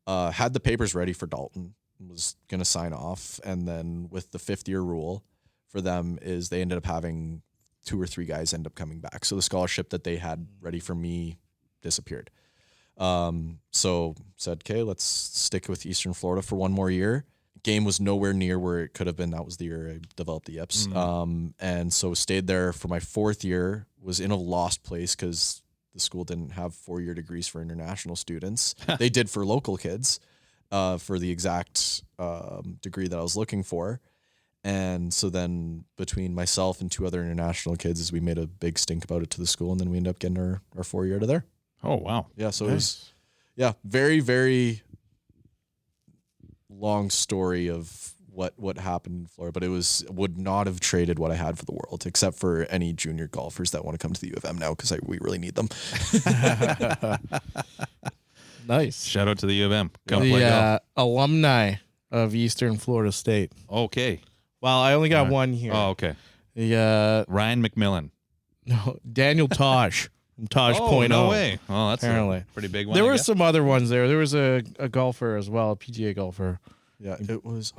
Had the papers ready for Dalton, was going to sign off, and then with the 5th-year rule for them is they ended up having 2 or 3 guys end up coming back. So the scholarship that they had ready for me disappeared. So said, okay, let's stick with Eastern Florida for 1 more year. Game was nowhere near where it could have been. That was the year I developed the yips. And so stayed there for my 4th year, was in a lost place because the school didn't have 4-year degrees for international students. They did for local kids, for the exact, degree that I was looking for. And so then between myself and 2 other international kids, is we made a big stink about it to the school, and then we ended up getting our 4-year out of there. Oh, wow. Yeah, so it was, very, very long story of what happened in Florida, but would not have traded what I had for the world, except for any junior golfers that want to come to the U of M now, because we really need them. Nice. Shout out to the U of M. Come play The golf. alumni of Eastern Florida State. Okay. Well, I only got one here. Oh, okay. The Ryan McMillan. no, Daniel Tosh from Tosh Oh, Point no oh. way. Oh, that's Apparently. a pretty big one. There I were guess. some other ones there. There was a golfer as well, a PGA golfer. Yeah, it was.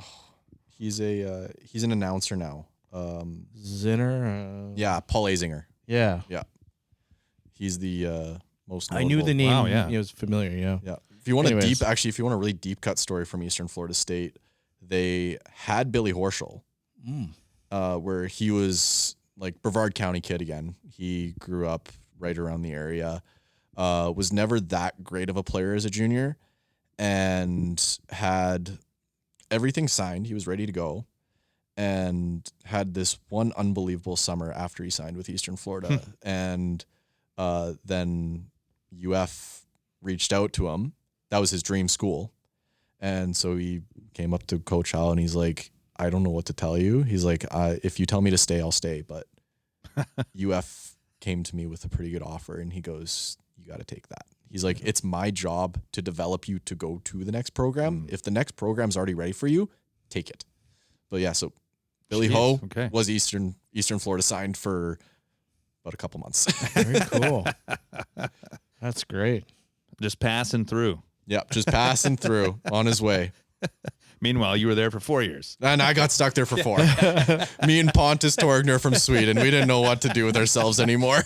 He's an announcer now. Zinner. Yeah, Paul Azinger. Yeah. He's the most. I knew the notable- name. Wow, yeah. It was familiar. Yeah. Yeah. If you want Anyways. if you want a really deep cut story from Eastern Florida State, they had Billy Horschel, where he was like Brevard County kid again. He grew up right around the area, was never that great of a player as a junior, and had everything signed. He was ready to go, and had this one unbelievable summer after he signed with Eastern Florida. And then UF reached out to him. That was his dream school. And so he came up to Coach Howell and he's like, I don't know what to tell you. He's like, if you tell me to stay, I'll stay. But UF came to me with a pretty good offer. And he goes, you got to take that. He's like, it's my job to develop you to go to the next program. If the next program's already ready for you, take it. But yeah, so Billy Ho was Eastern Florida signed for about a couple months. Very cool. That's great. Just passing through. Yeah, just passing through on his way. Meanwhile, you were there for 4 years. And I got stuck there for 4. Me and Pontus Torgner from Sweden. We didn't know what to do with ourselves anymore.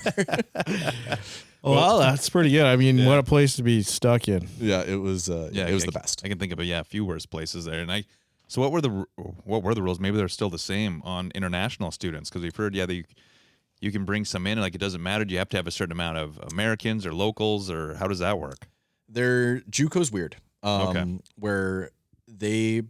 Well, that's pretty good. I mean, what a place to be stuck in. Yeah, it was. It was the best. I can think of a few worse places there. And so what were the rules? Maybe they're still the same on international students, because we've heard you can bring some in, and like it doesn't matter. Do you have to have a certain amount of Americans or locals, or how does that work? JUCO's weird. Where they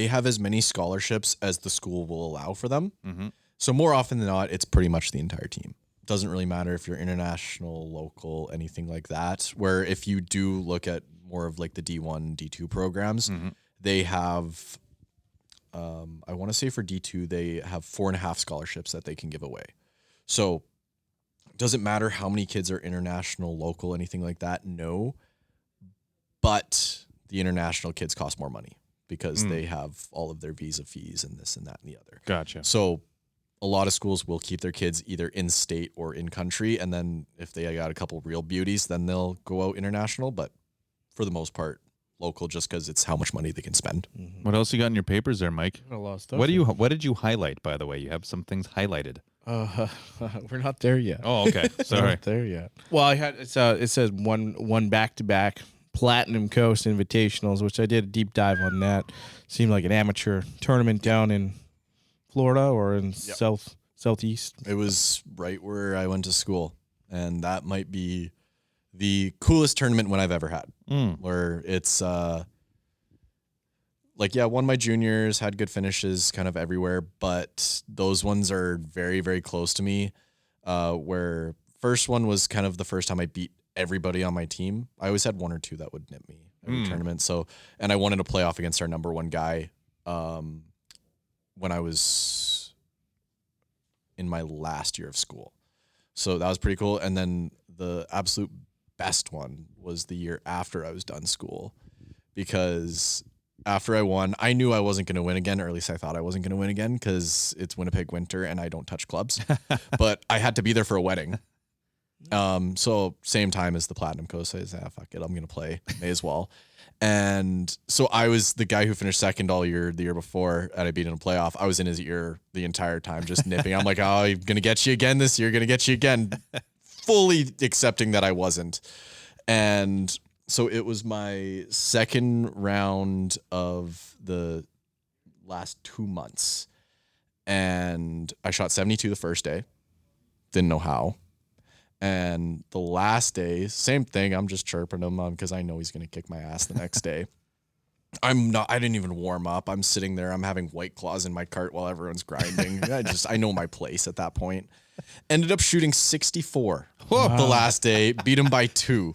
have as many scholarships as the school will allow for them. Mm-hmm. So more often than not, it's pretty much the entire team. It doesn't really matter if you're international, local, anything like that. Where if you do look at more of like the D1, D2 programs, they have, I want to say for D2, they have 4.5 scholarships that they can give away. So it doesn't matter how many kids are international, local, anything like that. No, but the international kids cost more money because they have all of their visa fees and this and that and the other. Gotcha. So a lot of schools will keep their kids either in state or in country. And then if they got a couple real beauties, then they'll go out international. But for the most part, local, just because it's how much money they can spend. What else you got in your papers there, Mike? A lot of stuff. What did you highlight, by the way? You have some things highlighted. We're not there yet. Oh, okay. We're Sorry. not there yet. Well, I had it says one back-to-back Platinum Coast Invitationals, which I did a deep dive on that. Seemed like an amateur tournament down in Florida or in southeast. It was right where I went to school, and that might be the coolest tournament when I've ever had. Where it's won my juniors, had good finishes kind of everywhere, but those ones are very, very close to me. Where first one was kind of the first time I beat everybody on my team. I always had one or two that would nip me every tournament. So, and I wanted to play off against our number one guy when I was in my last year of school. So that was pretty cool. And then the absolute best one was the year after I was done school, because after I won, I knew I wasn't going to win again, or at least I thought I wasn't going to win again, because it's Winnipeg winter and I don't touch clubs. But I had to be there for a wedding. So same time as the Platinum Coast, I said, fuck it, I'm going to play. May as well. And so I was the guy who finished second all year, the year before, and I beat in a playoff. I was in his ear the entire time, just nipping. I'm like, oh, I'm going to get you again this year, going to get you again. Fully accepting that I wasn't. And so it was my second round of the last 2 months. And I shot 72 the first day. Didn't know how. And the last day, same thing. I'm just chirping him because I know he's going to kick my ass the next day. I didn't even warm up. I'm sitting there. I'm having White Claws in my cart while everyone's grinding. I know my place at that point. Ended up shooting 64 the last day, beat him by 2.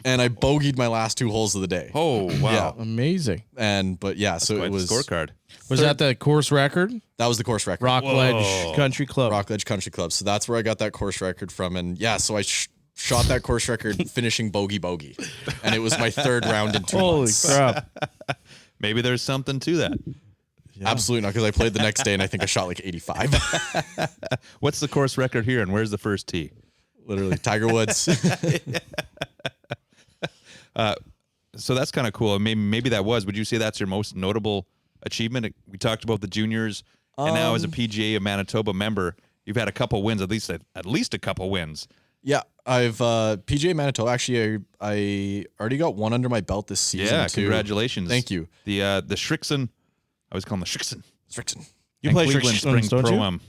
And I bogeyed my last 2 holes of the day. Oh, wow. Yeah. Amazing. But so it was scorecard. Was that the course record? That was the course record. Rockledge Country Club. Rockledge Country Club. So that's where I got that course record from. And so I shot that course record finishing bogey. And it was my third round in 2 months. Holy crap. Maybe there's something to that. Yeah. Absolutely not, because I played the next day and I think I shot like 85. What's the course record here, and where's the first tee? Literally, Tiger Woods. So that's kind of cool. Maybe that was. Would you say that's your most notable achievement? We talked about the juniors, and now as a PGA of Manitoba member, you've had a couple wins, at least a couple wins. Yeah, I've PGA Manitoba. Actually, I already got one under my belt this season. Yeah, too. congratulations. Thank you. The Shrixon, I always call him the Shrixon. You play Cleveland Shrixons, Spring don't you? Pro-Am.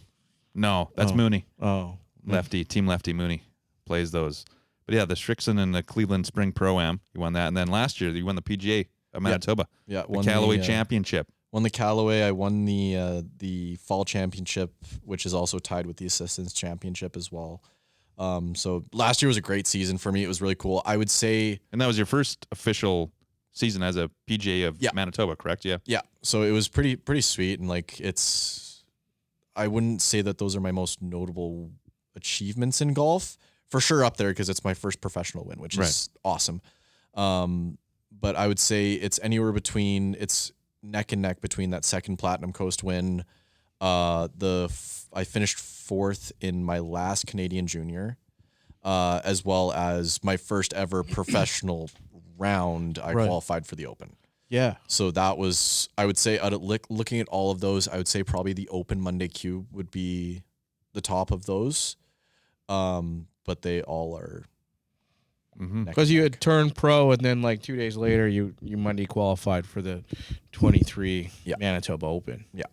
No, that's Mooney. Oh. Lefty, Team Lefty Mooney plays those. But yeah, the Shrixon and the Cleveland Spring Pro-Am, you won that. And then last year, you won the PGA of Manitoba. Yeah, the Callaway Championship. Won the Callaway. I won the Fall Championship, which is also tied with the Assistants Championship as well. So last year was a great season for me. It was really cool. I would say. And that was your first official season as a PGA of Manitoba, correct? Yeah. Yeah. So it was pretty sweet. And like, I wouldn't say that those are my most notable achievements in golf. for sure up there because it's my first professional win, which is awesome. But I would say it's anywhere between, it's neck and neck between that second Platinum Coast win. I finished 4th in my last Canadian Junior, as well as my first ever professional round. I qualified for the Open. Yeah. So that was, I would say, looking at all of those, I would say probably the Open Monday Q would be the top of those. But they all are. Because you had turned pro, and then like 2 days later, you Monday qualified for the 23 Manitoba Open. Yeah.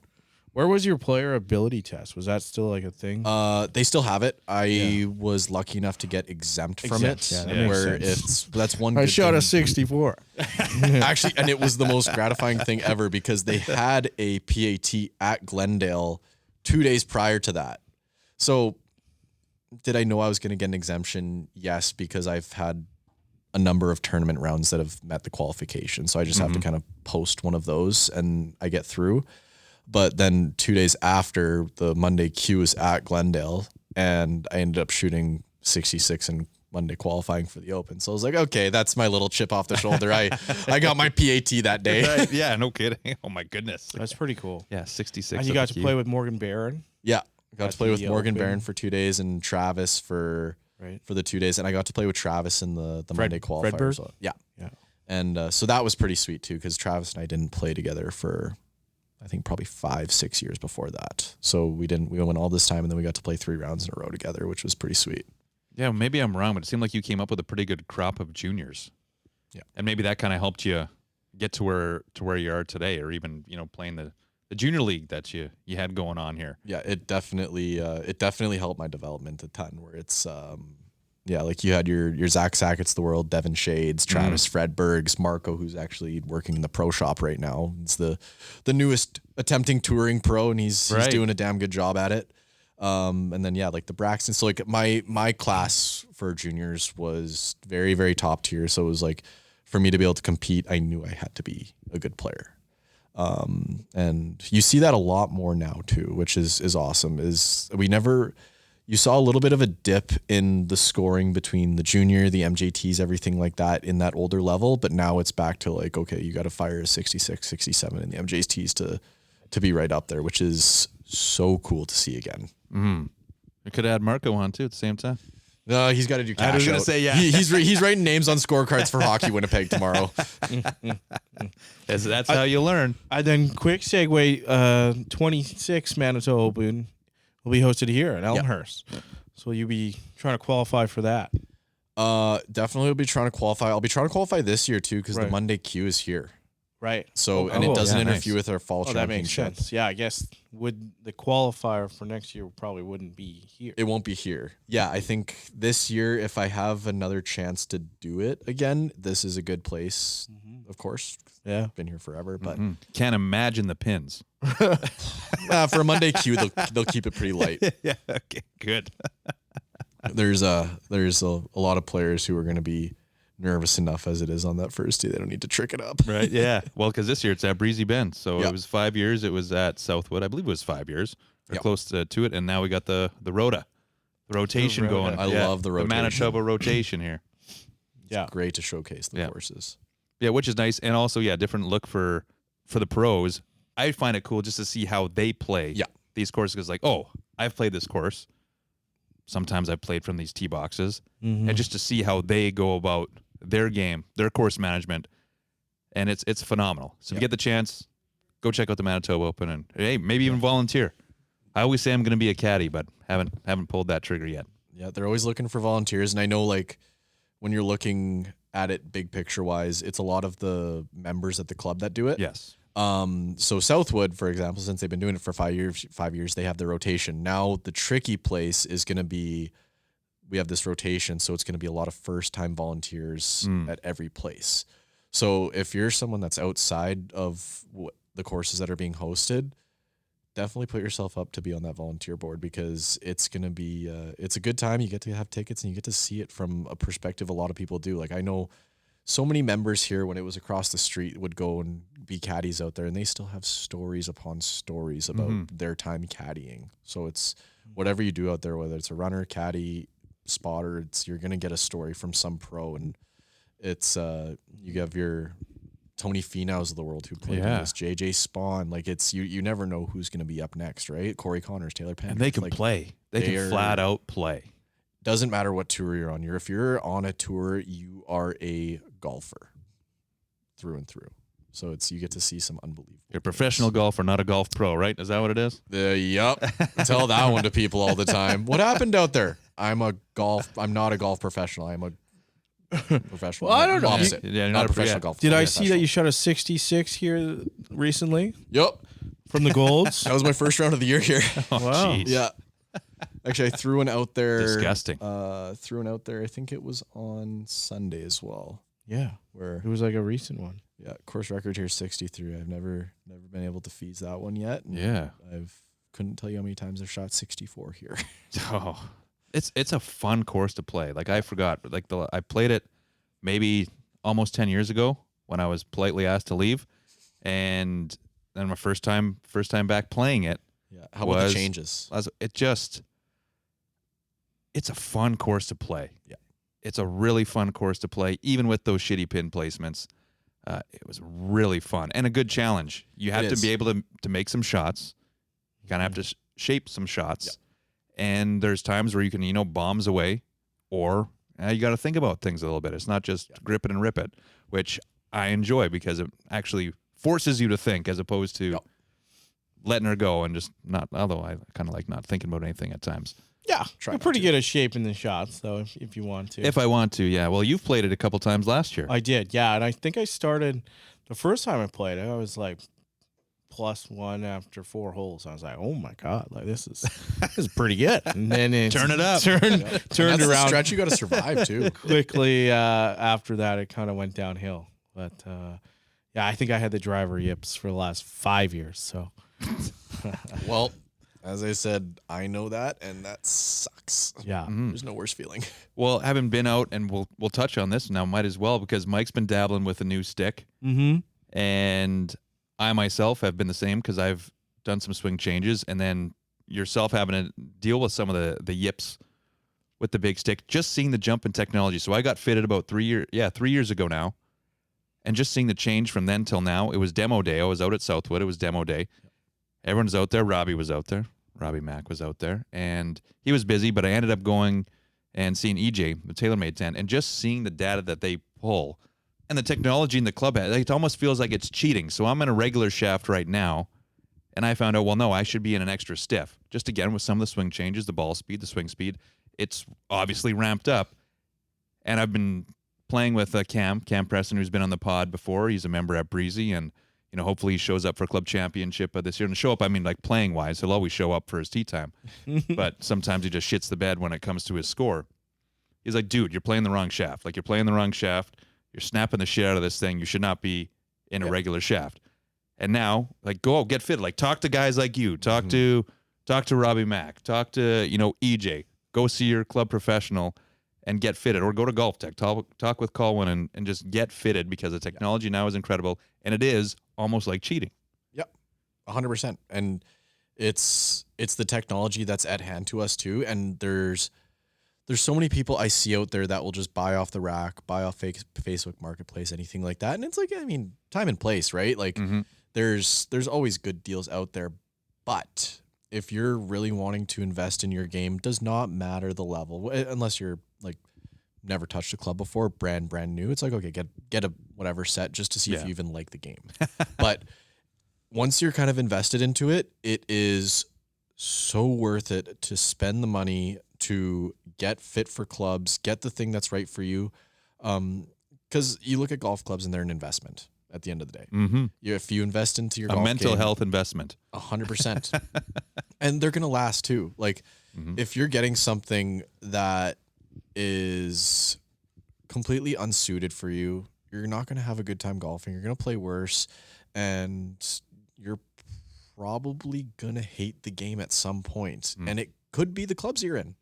Where was your player ability test? Was that still like a thing? They still have it. I was lucky enough to get exempt from it. Yeah, that makes where sense. that's one. I good shot thing. a 64. Actually, and it was the most gratifying thing ever because they had a PAT at Glendale 2 days prior to that. So did I know I was going to get an exemption? Yes, because I've had a number of tournament rounds that have met the qualification. So I just have to kind of post one of those and I get through. But then 2 days after, the Monday Q is at Glendale, and I ended up shooting 66 in Monday qualifying for the Open. So I was like, okay, that's my little chip off the shoulder. I got my PAT that day. Right. Yeah, no kidding. Oh my goodness. That's pretty cool. Yeah, 66. And you got to play with Morgan Barron. Yeah, I got to play with the Morgan Open. Barron for 2 days and Travis for the 2 days, and I got to play with Travis in the Monday qualifier. Fredberg? So, yeah. And so that was pretty sweet too, because Travis and I didn't play together for, I think, probably 5-6 years before that. So we went all this time, and then we got to play 3 rounds in a row together, which was pretty sweet. Yeah, maybe I'm wrong, but it seemed like you came up with a pretty good crop of juniors. Yeah, and maybe that kind of helped you get to where you are today, or even playing the junior league that you had going on here. Yeah, it definitely helped my development a ton. Where it's like you had your Zach Sackett's the world, Devin Shades, Travis Fredbergs, Marco, who's actually working in the pro shop right now. He's the newest attempting touring pro, and he's doing a damn good job at it. And then like the Braxton. So like my class for juniors was very, very top tier. So it was like, for me to be able to compete, I knew I had to be a good player. And you see that a lot more now too, which is awesome. You saw a little bit of a dip in the scoring between the junior, the MJTs, everything like that in that older level. But now it's back to like, okay, you got to fire a 66, 67 in the MJTs to be right up there, which is so cool to see again. We could add Marco on too at the same time. No, he's got to do cash. I was going to out. say, yeah. He's writing names on scorecards for Hockey Winnipeg tomorrow. That's how you learn. And then quick segue, 26 Manitoba Open will be hosted here at Elmhurst. So you'll be trying to qualify for that. Definitely will be trying to qualify. I'll be trying to qualify this year too, because the Monday Q is here. Right. So, and it doesn't interfere nice. with our fall That makes championship. sense. Yeah, I guess the qualifier for next year probably wouldn't be here. It won't be here. Yeah, I think this year, if I have another chance to do it again, this is a good place, of course. Yeah. Been here forever, but Can't imagine the pins. for a Monday Q, they'll keep it pretty light. Yeah, okay, good. There's a lot of players who are going to be nervous enough as it is on that first day. They don't need to trick it up. Right, yeah. Well, because this year it's at Breezy Bend. So it was 5 years. It was at Southwood. I believe it was 5 years. Or close to it. And now we got the rotation going. I love the rotation. The Manitoba rotation here. Yeah. Great to showcase the courses. Yeah, which is nice. And also, different look for the pros. I find it cool just to see how they play these courses. Because, like, oh, I've played this course. Sometimes I've played from these tee boxes. And just to see how they go about their game, their course management. And it's phenomenal. So if you get the chance, go check out the Manitoba Open. And, hey, maybe even volunteer. I always say I'm going to be a caddy, but haven't pulled that trigger yet. Yeah, they're always looking for volunteers. And I know, like, when you're looking at it big picture wise, it's a lot of the members at the club that do it. Yes. So Southwood, for example, since they've been doing it for 5 years, they have their rotation. Now the tricky place is going to be, we have this rotation, so it's going to be a lot of first-time volunteers at every place. So if you're someone that's outside of the courses that are being hosted, definitely put yourself up to be on that volunteer board, because it's going to be, it's a good time. You get to have tickets and you get to see it from a perspective a lot of people do. Like, I know so many members here, when it was across the street, would go and be caddies out there, and they still have stories upon stories about their time caddying. So it's whatever you do out there, whether it's a runner, caddy, spotter. You're going to get a story from some pro, and it's you have your Tony Finau's of the world who played in this, JJ Spawn. Like it's you never know who's going to be up next, right? Corey Connors, Taylor Pendrith. And they can play. They can flat out play. Doesn't matter what tour you're on. If you're on a tour, you are a golfer through and through. So you get to see some unbelievable. You're a professional golfer, not a golf pro, right? Is that what it is? Yep. Tell that one to people all the time. What happened out there? I'm not a golf professional. I'm a professional. Well, I don't know. Opposite. You're not a professional golfer. Did I see that you shot a 66 here recently Yep. from the Golds? That was my first round of the year here. Oh, Wow. jeez. Yeah. Actually, I threw one out there. Disgusting. Threw one out there. I think it was on Sunday as well. Yeah. Where It was like a recent one. yeah, course record here 63. I've never been able to fees that one yet. And Yeah. couldn't tell you how many times I've shot 64 here. Oh, it's a fun course to play. Like I forgot, like I played it maybe almost 10 years ago when I was politely asked to leave, and then my first time back playing it. Yeah. How about the changes? It's a fun course to play. Yeah. It's a really fun course to play, even with those shitty pin placements. It was really fun and a good challenge. You have to be able to make some shots. You kind of have to shape some shots. Yep. And there's times where you can, bombs away, or you got to think about things a little bit. It's not just grip it and rip it, which I enjoy because it actually forces you to think as opposed to letting her go and just not, although I kind of like not thinking about anything at times. Yeah. You're pretty good at shaping the shots, though, if you want to. If I want to, yeah. Well, you've played it a couple times last year. I did, yeah. And I think I started, the first time I played it, I was like +1 after 4 holes. I was like, oh my God, like this is pretty good. And then it Turn it up. turned That's around. the stretch you got to survive too. Quickly after that, it kind of went downhill. But yeah, I think I had the driver yips for the last 5 years. So, Well, as I said, I know that, and that sucks. yeah. There's no worse feeling. Well, having been out, and we'll touch on this now, might as well, because Mike's been dabbling with a new stick, and I myself have been the same because I've done some swing changes, and then yourself having to deal with some of the yips with the big stick, just seeing the jump in technology. So I got fitted about 3 years ago now, and just seeing the change from then till now. It was demo day. I was out at Southwood. It was demo day. Everyone's out there. Robbie was out there. Robbie Mack was out there, and he was busy, but I ended up going and seeing EJ, the TaylorMade 10, and just seeing the data that they pull and the technology in the club head. It almost feels like it's cheating. So I'm in a regular shaft right now, and I found out, well, no, I should be in an extra stiff. Just again, with some of the swing changes, the ball speed, the swing speed, it's obviously ramped up. And I've been playing with Cam Preston, who's been on the pod before. He's a member at Breezy, and hopefully he shows up for club championship this year. And show up, I mean, like playing wise, he'll always show up for his tee time. But sometimes he just shits the bed when it comes to his score. He's like, dude, you're playing the wrong shaft. Like, you're playing the wrong shaft. You're snapping the shit out of this thing. You should not be in a regular shaft. And now, like, go out, get fit. Like, talk to guys like you. Talk to Robbie Mack. Talk to, EJ. Go see your club professional and get fitted, or go to Golf Tech. Talk with Colwyn and just get fitted, because the technology now is incredible, and it is almost like cheating. Yep, 100%. And it's the technology that's at hand to us too. And there's so many people I see out there that will just buy off the rack, buy off Facebook Marketplace, anything like that. And it's like, I mean, time and place, right? Like there's always good deals out there, but if you're really wanting to invest in your game, does not matter the level, unless you're like never touched a club before, brand new. It's like, okay, get a whatever set just to see if you even like the game. But once you're kind of invested into it, it is so worth it to spend the money to get fit for clubs, get the thing that's right for you. Because you look at golf clubs and they're an investment at the end of the day. If you invest into your golf mental game, health investment, 100%, and they're going to last too. Like if you're getting something that is completely unsuited for you, you're not going to have a good time golfing. You're going to play worse, and you're probably going to hate the game at some point. And it could be the clubs you're in.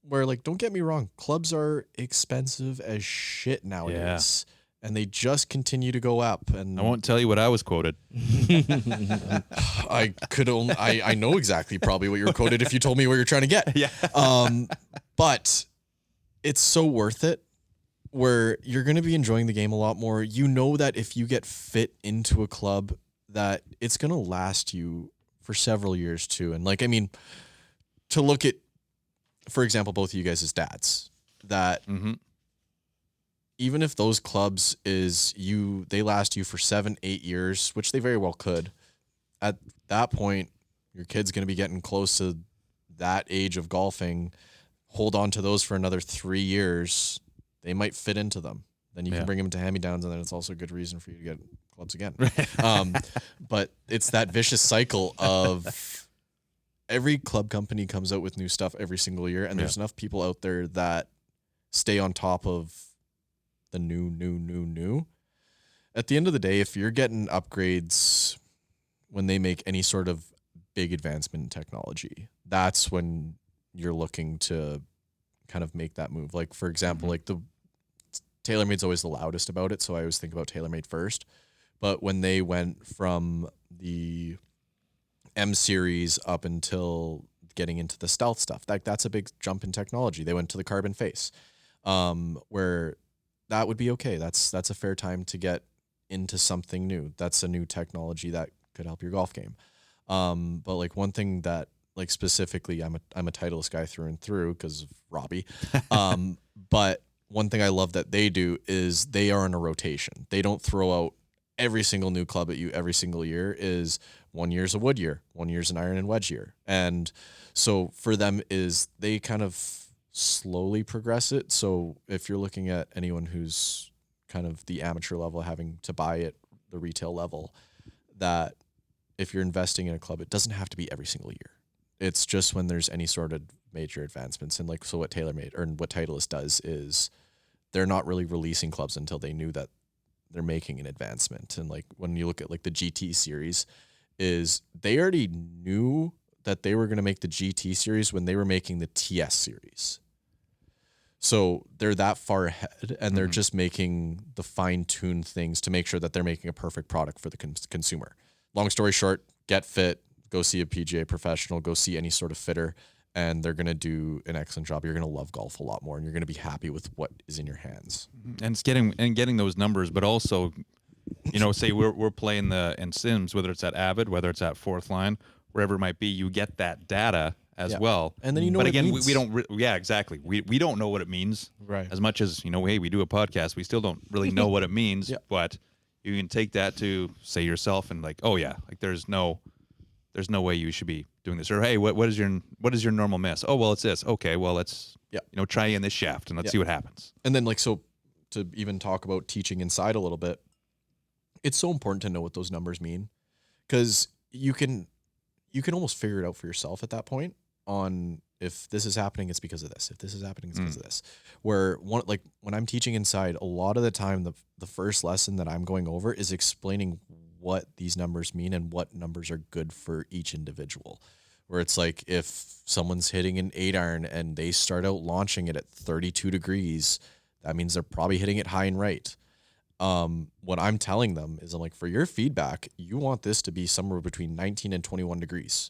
Where, like, don't get me wrong, clubs are expensive as shit nowadays. And they just continue to go up. And I won't tell you what I was quoted. I know exactly probably what you were quoted if you told me what you're trying to get. Yeah. But it's so worth it where you're going to be enjoying the game a lot more. You know that if you get fit into a club, that it's going to last you for several years too. And like, I mean, to look at, for example, both of you guys as dads, that even if those clubs they last you for 7-8 years, which they very well could, at that point, your kid's going to be getting close to that age of golfing. Hold on to those for another 3 years. They might fit into them. Then you can bring them to hand-me-downs, and then it's also a good reason for you to get clubs again. But it's that vicious cycle of every club company comes out with new stuff every single year, and there's enough people out there that stay on top of the new. At the end of the day, if you're getting upgrades when they make any sort of big advancement in technology, that's when you're looking to kind of make that move. Like, for example, like the TaylorMade's always the loudest about it, so I always think about TaylorMade first. But when they went from the M series up until getting into the stealth stuff, that's a big jump in technology. They went to the carbon face, where that would be okay. That's a fair time to get into something new. That's a new technology that could help your golf game. But like one thing that, like, specifically, I'm a Titleist guy through and through because of Robbie. But one thing I love that they do is they are in a rotation. They don't throw out every single new club at you every single year. Is 1 year's a wood year, 1 year's an iron and wedge year. And so for them is they kind of slowly progress it. So if you're looking at anyone who's kind of the amateur level having to buy at the retail level, that if you're investing in a club, it doesn't have to be every single year. It's just when there's any sort of major advancements. And like, so what TaylorMade or what Titleist does is they're not really releasing clubs until they knew that they're making an advancement. And like, when you look at like the GT series, is they already knew that they were going to make the GT series when they were making the TS series. So they're that far ahead, and they're just making the fine-tuned things to make sure that they're making a perfect product for the consumer. Long story short, get fit, go see a PGA professional, go see any sort of fitter, and they're going to do an excellent job. You're going to love golf a lot more, and you're going to be happy with what is in your hands. And it's getting those numbers, but also, you know, say we're playing in Sims, whether it's at Avid, whether it's at Fourth Line, wherever it might be, you get that data as well. And then you know but what again, it means. we don't exactly. We don't know what it means. Right. As much as, you know, hey, we do a podcast, we still don't really know what it means. But you can take that to say yourself and like, oh yeah, like there's no way you should be doing this. Or hey, what is your normal miss? Oh well, it's this. Okay, well let's try in this shaft and let's see what happens. And then like, so to even talk about teaching inside a little bit, it's so important to know what those numbers mean, because you can almost figure it out for yourself at that point on if this is happening, it's because of this. If this is happening, it's because of this. Where when I'm teaching inside, a lot of the time, the first lesson that I'm going over is explaining what these numbers mean and what numbers are good for each individual. Where it's like, if someone's hitting an 8-iron and they start out launching it at 32 degrees, that means they're probably hitting it high and right. What I'm telling them is, I'm like, for your feedback, you want this to be somewhere between 19 and 21 degrees.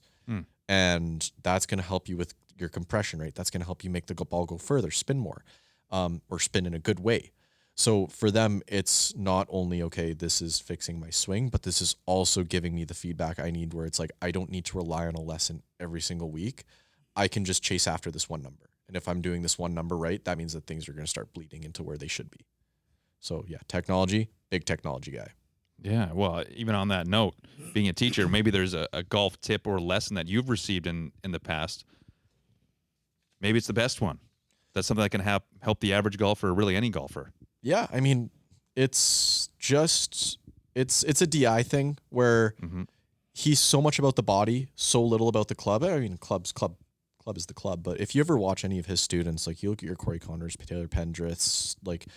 And that's going to help you with your compression rate. That's going to help you make the ball go further, spin more, or spin in a good way. So for them, it's not only, okay, this is fixing my swing, but this is also giving me the feedback I need, where it's like, I don't need to rely on a lesson every single week. I can just chase after this one number. And if I'm doing this one number right, that means that things are going to start bleeding into where they should be. So yeah, technology, big technology guy. Yeah, well, even on that note, being a teacher, maybe there's a golf tip or lesson that you've received in the past. Maybe it's the best one. That's something that can help the average golfer, or really any golfer. Yeah, I mean, it's a DI thing where he's so much about the body, so little about the club. I mean, club is the club. But if you ever watch any of his students, like you look at your Corey Connors, Taylor Pendriths, like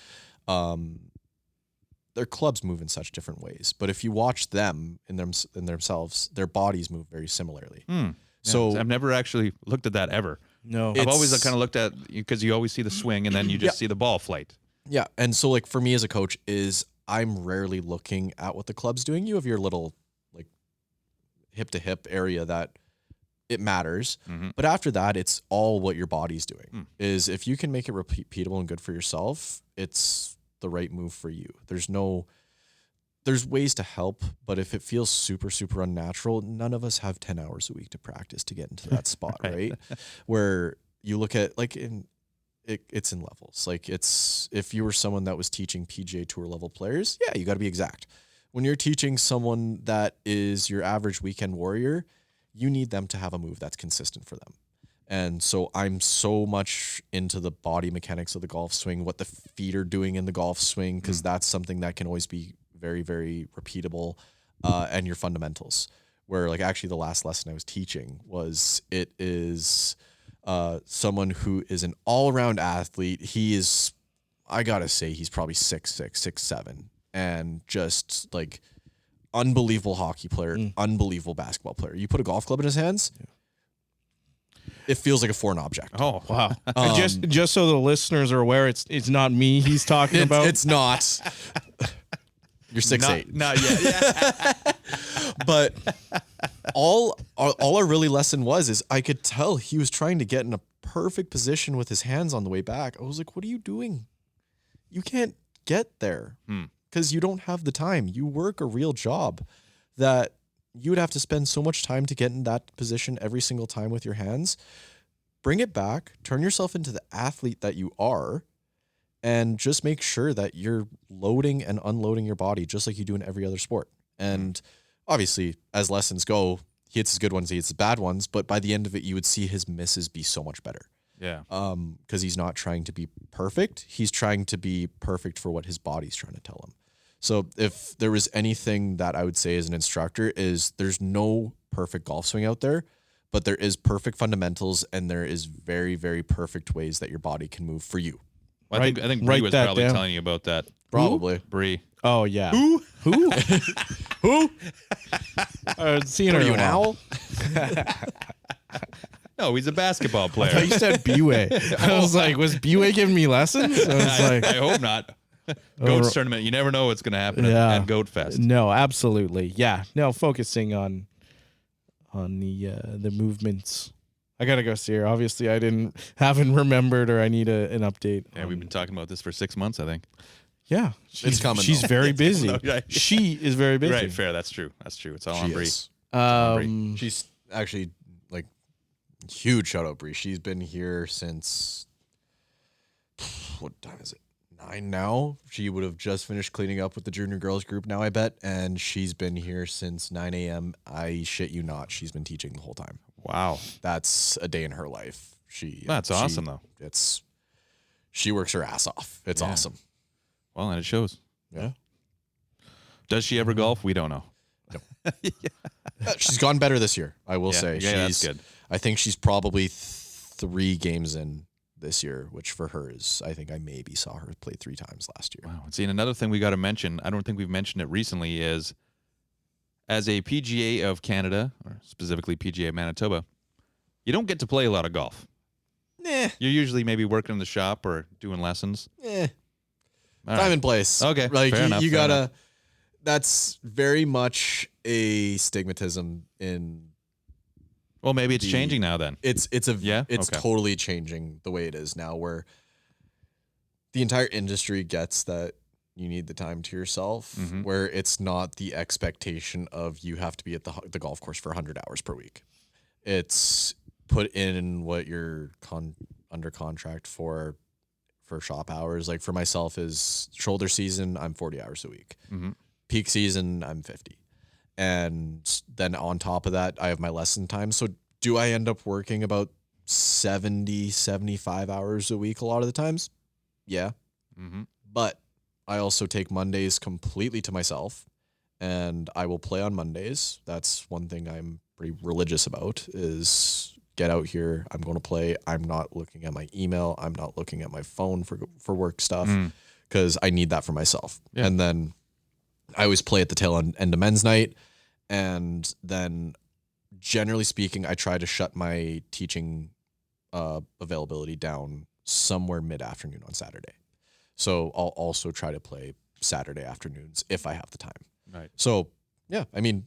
their clubs move in such different ways. But if you watch them in themselves, their bodies move very similarly. So I've never actually looked at that ever. No, I've always kind of looked at, because you always see the swing and then you just see the ball flight. Yeah, and so like for me as a coach, is I'm rarely looking at what the club's doing. You have your little like hip to hip area that it matters. Mhm. But after that, it's all what your body's doing. Mm. Is if you can make it repeatable and good for yourself, it's the right move for you. There's ways to help, but if it feels super, super unnatural, none of us have 10 hours a week to practice to get into that spot, right? Where you look at like it's in levels. Like it's, if you were someone that was teaching PGA Tour level players, yeah, you got to be exact. When you're teaching someone that is your average weekend warrior, you need them to have a move that's consistent for them. And so I'm so much into the body mechanics of the golf swing, what the feet are doing in the golf swing, because that's something that can always be very, very repeatable, and your fundamentals. Where like actually the last lesson I was teaching was it is someone who is an all-around athlete. He is, I gotta say, he's probably 6'6", 6'7", and just like unbelievable hockey player, unbelievable basketball player. You put a golf club in his hands, it feels like a foreign object. Oh, Wow. Just so the listeners are aware, it's not me he's talking about. It's not. You're 6'8". Not yet. Yeah. But all our really lesson was I could tell he was trying to get in a perfect position with his hands on the way back. I was like, what are you doing? You can't get there because you don't have the time. You work a real job that you would have to spend so much time to get in that position every single time with your hands. Bring it back, turn yourself into the athlete that you are, and just make sure that you're loading and unloading your body just like you do in every other sport. And obviously, as lessons go, he hits his good ones, he hits his bad ones, but by the end of it, you would see his misses be so much better. Yeah. Because he's not trying to be perfect. He's trying to be perfect for what his body's trying to tell him. So if there was anything that I would say as an instructor is there's no perfect golf swing out there, but there is perfect fundamentals and there is very, very perfect ways that your body can move for you. Well, I think Bree write was that probably down. telling you about that. Probably. Bree. Oh yeah. Who? Who? Seeing What her are you, an owl? No, he's a basketball I player. thought you said B-Way. I was like, was B-Way giving me lessons? I was like, I hope not. Goats tournament. You never know what's going to happen at Goat Fest. no, absolutely. Yeah. No, focusing on the movements. I gotta go see her. Obviously, haven't remembered, or I need an update. Yeah, we've been talking about this for 6 months, I think. Yeah, It's coming, She's though. very busy. Right. She is very busy. Right, fair. That's true. That's true. It's all on She Bree. is. She's She's actually like huge shout out, Bree. She's been here since what time is it? 9 now. She would have just finished cleaning up with the junior girls group now, I bet. And she's been here since 9 a.m. I shit you not. She's been teaching the whole time. Wow. That's a day in her life. That's awesome, though. She works her ass off. It's Yeah. awesome. Well, and it shows. Yeah. Does she ever golf? We don't know. She's gone better this year, I will Yeah, say. yeah, that's good. I think she's probably 3 games in this year, which for her is, I think I maybe saw her play 3 times last year. Wow. And see, and another thing we got to mention, I don't think we've mentioned it recently, is as a PGA of Canada, or specifically PGA Manitoba, you don't get to play a lot of golf. Nah, You're usually maybe working in the shop or doing lessons. eh. All Time right. and place. Okay, Like fair enough, you fair gotta, enough. that's very much a stigmatism in Well, maybe it's the- changing now then. it's Yeah? it's Okay. totally changing the way it is now, where the entire industry gets that you need the time to yourself, Mhm. where it's not the expectation of you have to be at the golf course for 100 hours per week. It's put in what you're under contract for shop hours. Like for myself is shoulder season, I'm 40 hours a week. Mhm. Peak season, I'm 50. And then on top of that, I have my lesson time. So do I end up working about 70, 75 hours a week a lot of the times? Yeah. Mm-hmm. But I also take Mondays completely to myself and I will play on Mondays. That's one thing I'm pretty religious about is get out here. I'm going to play. I'm not looking at my email. I'm not looking at my phone for work stuff because I need that for myself. Yeah. And then I always play at the tail end of men's night. And then generally speaking, I try to shut my teaching availability down somewhere mid-afternoon on Saturday. So I'll also try to play Saturday afternoons if I have the time. Right. So, yeah, I mean,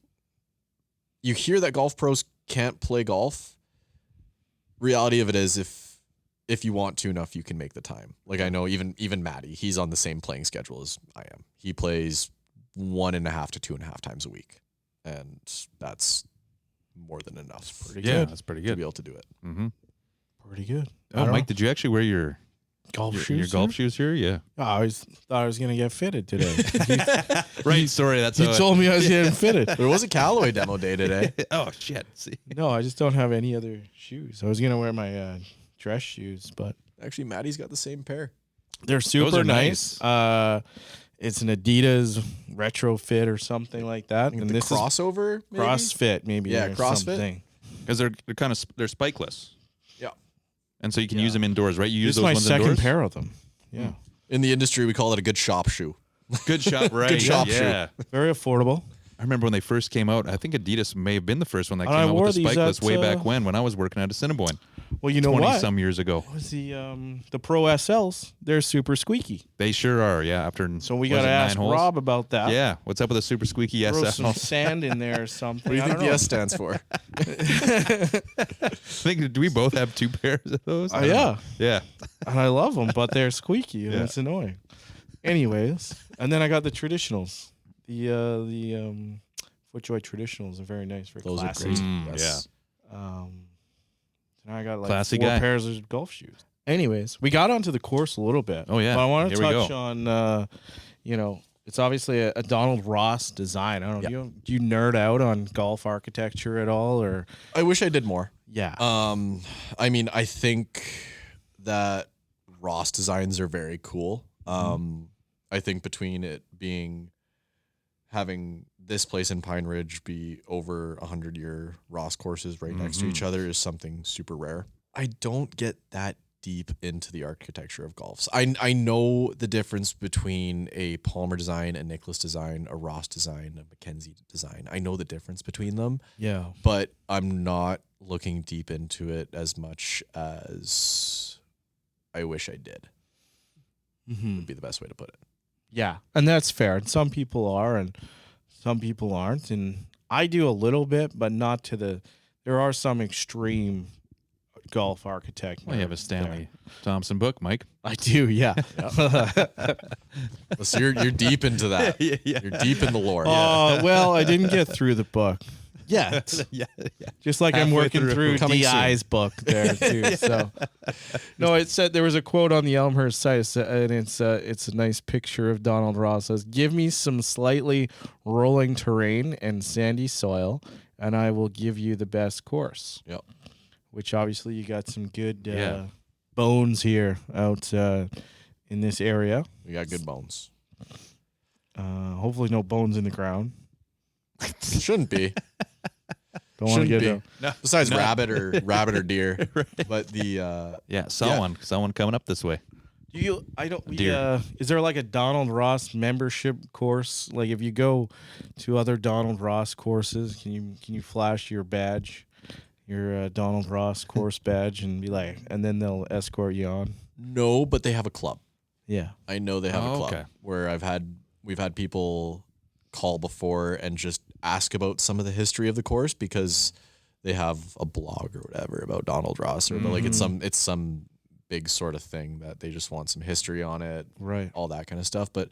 you hear that golf pros can't play golf, reality of it is if you want to enough, you can make the time. Like I know even Maddie, he's on the same playing schedule as I am. He plays 1.5 to 2.5 times a week. And that's more than enough. Pretty good. That's pretty To good. be able to do it. Mm-hmm. Pretty good. Oh, Mike, did you actually wear your golf your shoes? golf shoes here? Yeah. Oh, I thought I was going to get fitted today. Right. Sorry. That's You told me I was getting fitted. There was a Callaway demo day today. Oh shit. See. No, I just don't have any other shoes. I was going to wear my dress shoes, but Actually, Maddie's got the same pair. they're super are nice. It's an Adidas retrofit or something like that. And the this crossover, is maybe? CrossFit, maybe. Yeah, or CrossFit. something. Because they're kind of they're spikeless, Yeah. and so you can use them indoors, right? You use This is those my ones second indoors. pair of them. Yeah. In the industry, we call it a good shop shoe. Good shop, right? Good shop shoe. Yeah. Very affordable. I remember when they first came out. I think Adidas may have been the first one that And came I out wore with the these spikeless at, way back when I was working at Assiniboine, Well, you know 20 what? some years ago. Was the Pro SLs? They're super squeaky. They sure are. Yeah. After So we was got to it 9 ask holes? Rob about that. Yeah. What's up with the super squeaky Throw SL? some sand in there or something. What do you I think don't the know. S stands for? Do we both have 2 pairs of those? I don't yeah. know. Yeah. And I love them, but they're squeaky and Yeah. it's annoying. Anyways, and then I got the traditionals. The FootJoy traditionals are very nice, very Those classy. are great. Yes. So now I got like Classy 4 guy. pairs of golf shoes. Anyways, we got onto the course a little bit. Oh, yeah. But I want to Here we touch go. on, it's obviously a Donald Ross design. I don't know. Yeah. Do you nerd out on golf architecture at all, or I wish I did more. yeah? I mean, I think that Ross designs are very cool. I think between it having this place in Pine Ridge be over 100-year Ross courses right next to each other is something super rare. I don't get that deep into the architecture of golfs. I know the difference between a Palmer design, a Nicklaus design, a Ross design, a Mackenzie design. I know the difference between them, Yeah. but I'm not looking deep into it as much as I wish I did. Mm-hmm. Would be the best way to put it. Yeah, and that's fair. And some people are, and some people aren't. And I do a little bit, but not to the. There are some extreme golf architect. Well, you have a nerds Stanley Thompson book, Mike. there. I do, yeah. So you're deep into that. Yeah. You're deep in the lore. Oh well, I didn't get through the book. Yeah, Yeah. just like I'm Halfway working through. through Coming DI's book there too. So, no, it said there was a quote on the Elmhurst site, and it's a nice picture of Donald Ross. It says, "Give me some slightly rolling terrain and sandy soil, and I will give you the best course." Yep. Which obviously you got some good Yeah. bones here out in this area. We got good bones. Hopefully, no bones in the ground. Shouldn't be. Don't want to Shouldn't get be. a, Besides rabbit or deer. But the Yeah. Someone coming up this way. Do you? I don't. We, Deer. is there like a Donald Ross membership course? Like if you go to other Donald Ross courses, can you flash your badge, your Donald Ross course badge, and be like, and then they'll escort you on? no, but they have a club. Yeah. I know they have a Oh, club okay. where we've had people call before and just ask about some of the history of the course because they have a blog or whatever about Donald Ross or but like it's some big sort of thing that they just want some history on it, Right. all that kind of stuff. But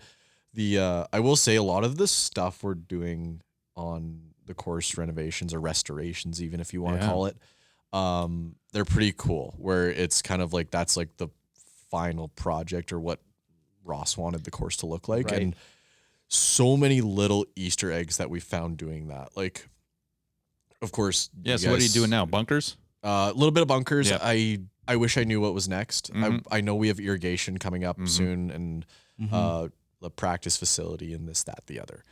the I will say a lot of the stuff we're doing on the course renovations or restorations, even if you want to Yeah. call it, they're pretty cool. Where it's kind of like that's like the final project or what Ross wanted the course to look like, Right. and so many little Easter eggs that we found doing that. Like, of course, Yeah. you So what are you guys- doing now? Bunkers? a little bit of bunkers. Yeah. I wish I knew what was next. Mhm. I know we have irrigation coming up Mhm. soon and the practice facility and this, that, the other.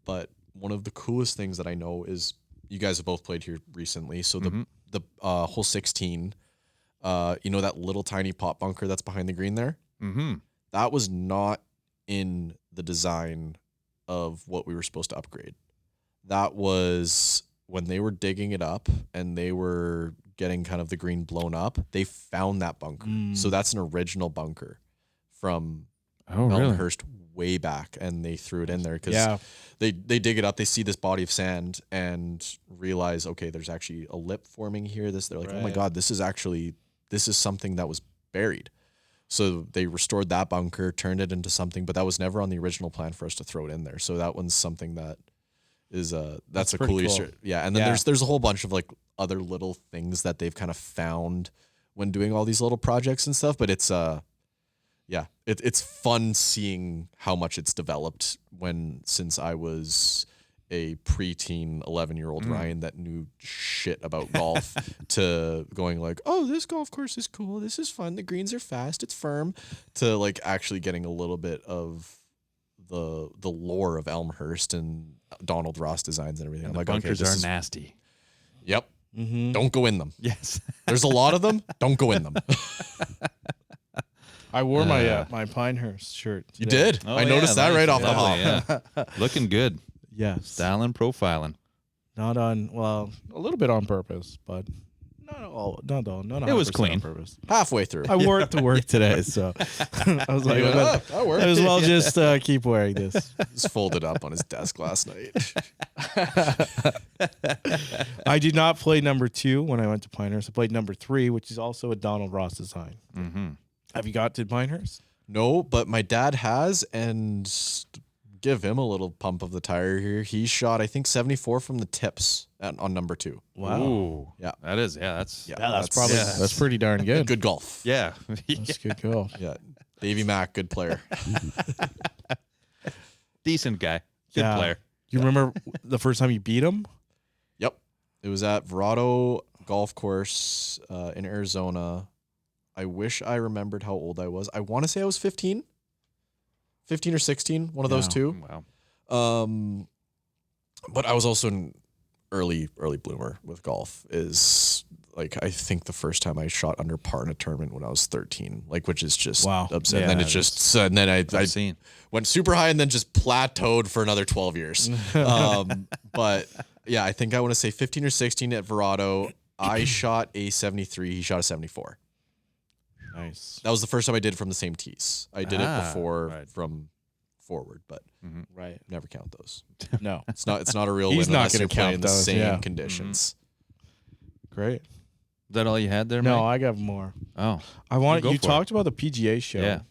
But one of the coolest things that I know is you guys have both played here recently. So the hole 16, you know, that little tiny pot bunker that's behind the green there? Mm-hmm. That was not in the design of what we were supposed to upgrade. That was when they were digging it up and they were getting kind of the green blown up, they found that bunker. So that's an original bunker from Oh, really? Elmhurst way back and they threw it in there because Yeah. they dig it up, they see this body of sand and realize, okay, there's actually a lip forming here. They're like, oh my God, this is something that was buried. So they restored that bunker, turned it into something, but that was never on the original plan for us to throw it in there. So that one's something that is that's a cool Easter. Yeah. And then there's a whole bunch of like other little things that they've kind of found when doing all these little projects and stuff. But it's it's fun seeing how much it's developed since I was a preteen 11-year-old Ryan that knew shit about golf to going like, oh, this golf course is cool, this is fun, the greens are fast, it's firm, to like actually getting a little bit of the lore of Elmhurst and Donald Ross designs and everything. And I'm the like, bunkers okay, are nasty. Yep. Mm-hmm. Don't go in them. Yes. There's a lot of them. Don't go in them. I wore my Pinehurst shirt You today. did. Oh, I noticed that right off the hop. Yeah. Looking good. Yes. Styling, profiling. Not on, well, a little bit on purpose, but not all. Not It was 100% clean. on purpose. Halfway through. I wore it to work today, so I was like, that worked. I as well just keep wearing this. Just folded up on his desk last night. I did not play number 2 when I went to Pinehurst. I played number 3, which is also a Donald Ross design. Mm-hmm. Have you got to Pinehurst? No, but my dad has, and give him a little pump of the tire here. He shot, I think, 74 from the tips on number 2. Wow. Ooh. Yeah. That is, that's That's probably yeah. that's pretty darn good. Good golf. yeah. That's good golf. Yeah. Davey Mack, good player. Decent guy. Good Yeah. player. You remember the first time you beat him? Yep. It was at Verado Golf Course in Arizona. I wish I remembered how old I was. I want to say I was 15 or 16, one of those two. Wow. But I was also an early bloomer with golf. Is like, I think the first time I shot under par in a tournament when I was 13, like, which is just upset. Yeah, and then it just, and then I seen. went super high and then just plateaued for another 12 years. But yeah, I think I want to say 15 or 16 at Verado. I shot a 73. He shot a 74. Nice. That was the first time I did it from the same tees. I did it before right. from forward, but Right. never count those. No. It's not a real He's win not unless gonna you're playing count the those, same yeah. conditions. Great. Is that all you had there, No, Mike? I got more. Oh. I wanted Go you for talked about the PGA show. Yeah.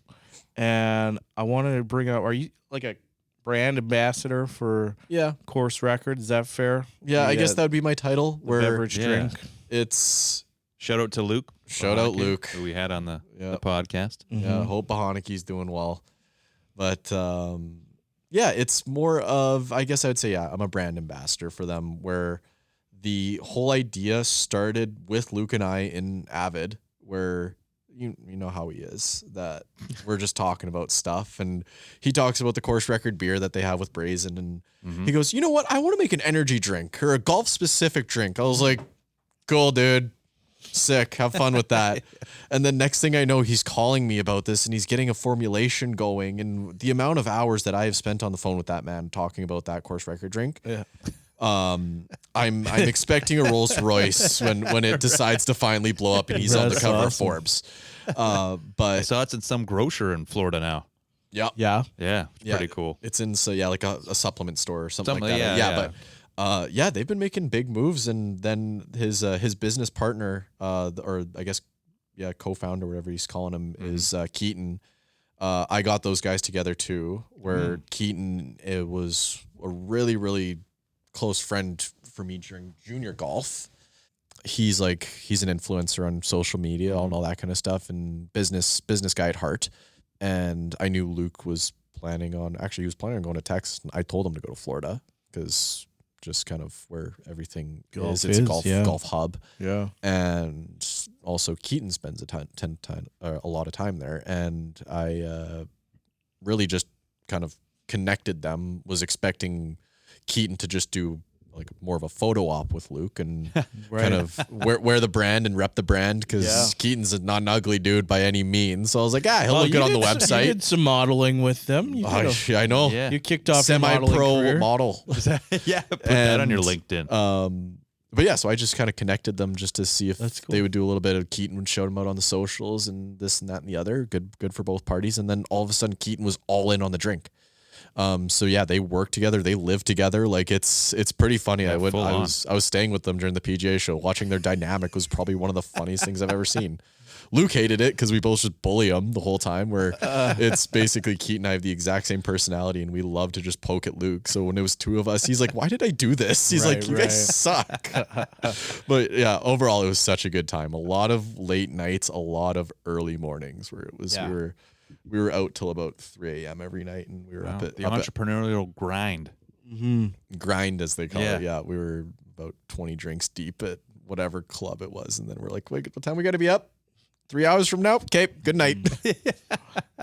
And I wanted to bring up, are you like a brand ambassador for Yeah. course record? Is that fair? Yeah, I guess that would be my title. Where beverage Yeah. drink. it's Shout out to Luke. Shout out Bahaneke, Luke. who we had on the Yeah. podcast. Yeah, hope Bahaneke's doing well. But yeah, it's more of, I guess I would say, yeah, I'm a brand ambassador for them, where the whole idea started with Luke and I in Avid, where you know how he is, that we're just talking about stuff, and he talks about the course record beer that they have with Brazen, and he goes, you know what, I want to make an energy drink or a golf specific drink. I was like, cool, dude. Sick. Have fun with that. And then next thing I know, he's calling me about this and he's getting a formulation going. And the amount of hours that I have spent on the phone with that man talking about that course record drink. Yeah. I'm expecting a Rolls Royce when it decides to finally blow up and he's on the That's cover of awesome. Forbes. I But saw it's in some grocer in Florida now. yeah, Yeah. Yeah. It's pretty cool. It's in like a supplement store or something like that. Yeah. But yeah, they've been making big moves, and then his business partner, or I guess, yeah, co-founder, whatever he's calling him, is Keaton. I got those guys together too, where Keaton, it was a really, really close friend for me during junior golf. He's an influencer on social media and all that kind of stuff, and business guy at heart. And I knew Luke was planning on going to Texas. And I told him to go to Florida because just kind of where everything Golf is. It's a is, golf hub. Yeah. And also Keaton spends a lot of time there. And I really just kind of connected them, was expecting Keaton to just do like more of a photo op with Luke and kind of wear the brand and rep the brand, because Keaton's not an ugly dude by any means. So I was like, he'll look good on the You website. did some modeling with them. You I know. Yeah. You kicked off your modeling Semi-pro career. model. Yeah. Put that on your LinkedIn. But yeah, so I just kind of connected them just to see if That's cool. they would do a little bit of Keaton would shout them out on the socials and this and that and the other. Good for both parties. And then all of a sudden Keaton was all in on the drink. So yeah, they work together, they live together. Like it's pretty funny. Yeah, I full on. was staying with them during the PGA show. Watching their dynamic was probably one of the funniest things I've ever seen. Luke hated it because we both just bully him the whole time, where it's basically Keaton and I have the exact same personality and we love to just poke at Luke. So when it was two of us, he's like, why did I do this? He's Right, like, you guys suck. But yeah, overall, it was such a good time. A lot of late nights, a lot of early mornings where it was, Yeah. we were out till about 3 a.m. every night and we were Wow, up at the entrepreneurial grind. grind, as they call Yeah. it. Yeah, we were about 20 drinks deep at whatever club it was. And then we're like, wait, what time we got to be up? 3 hours from now? Okay, good night.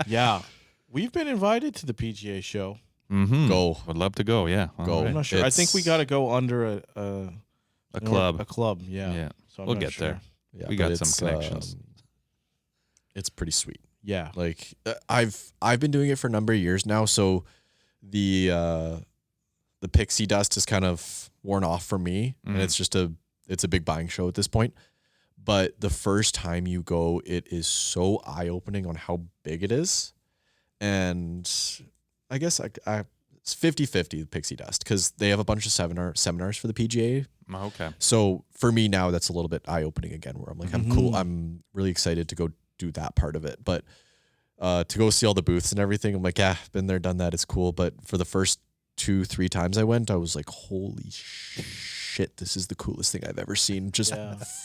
Yeah. We've been invited to the PGA show. Mm-hmm. Go. Would love to go. Yeah. All Go. right. I'm not sure. I think we got to go under A club. A club, yeah. Yeah. So I'm We'll not get sure. there. Yeah, We but got some it's, connections. It's pretty sweet. Yeah. Like I've been doing it for a number of years now, so the pixie dust has kind of worn off for me, and it's just a big buying show at this point. But the first time you go, it is so eye-opening on how big it is. And I guess it's 50-50, the pixie dust, because they have a bunch of seminars for the PGA. Okay. So for me now, that's a little bit eye-opening again, where I'm like, I'm cool. I'm really excited to go do that part of it. But to go see all the booths and everything, I'm like, yeah, been there, done that. It's cool. But for the first 2-3 times I went, I was like, holy shit, this is the coolest thing I've ever seen. Just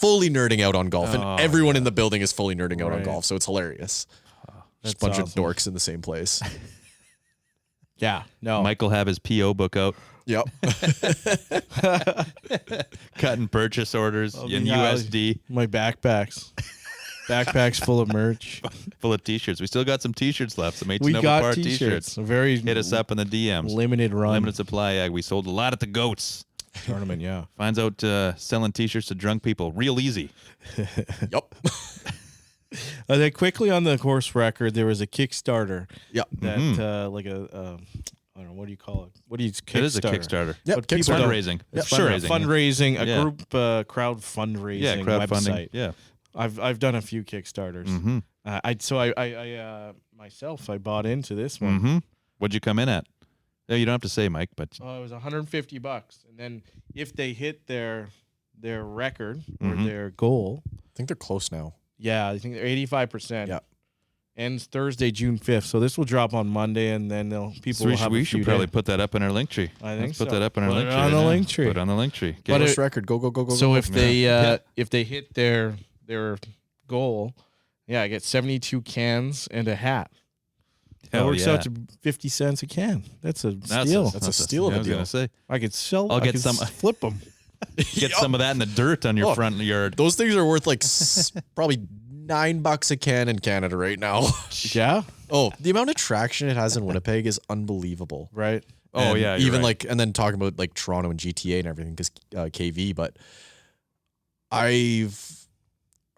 fully nerding out on golf. And everyone in the building is fully nerding out on golf. So it's hilarious. Just a bunch of dorks in the same place. Yeah. No. Mike will have his PO book out, Yep. cutting purchase orders in yeah. USD, My backpacks. Backpacks full of merch. full of T-shirts. We still got some T-shirts left. Some We H&W got Bar t-shirts. A very Hit us up in the DMs. limited run Limited supply. Yeah, we sold a lot at the Goats. tournament. Yeah. Finds out selling T-shirts to drunk people real easy. Yep. Then quickly on the course record, there was a Kickstarter Yep. that like a I don't know, what do you call it? What do you Kickstarter? It is a Kickstarter. Yep. But people don't- Fundraising. It's Sure, fundraising. fundraising, a Yeah. group crowd fundraising Yeah, crowdfunding. website. Yeah. I've done a few Kickstarters. Mm-hmm. I myself I bought into this one. Mm-hmm. What'd you come in at? No, you don't have to say, Mike, but Oh, it was $150, and then if they hit their record or their goal, I think they're close now. yeah, I think they're 85%. Yeah. Ends Thursday, June 5th. So this will drop on Monday, and then people so will we have should, a we few should probably days. put that up in our link tree. I think Let's put so. that up in our Put link it tree. on the right now. link tree. Put it on the link tree. But Get Course record. Go. So if Yeah. they hit their goal, yeah, I get 72 cans and a hat. That Hell works yeah. out to 50 cents a can. That's a That's steal. That's a steal of I a was deal. gonna say, I could sell. I'll I get could some- flip them. get some of that in the dirt on your Oh. front yard. Those things are worth like probably $9 a can in Canada right now. Yeah. Oh, the amount of traction it has in Winnipeg is unbelievable. Right. Oh, And yeah, you're even right. like, and then talking about like Toronto and GTA and everything because KV, but I've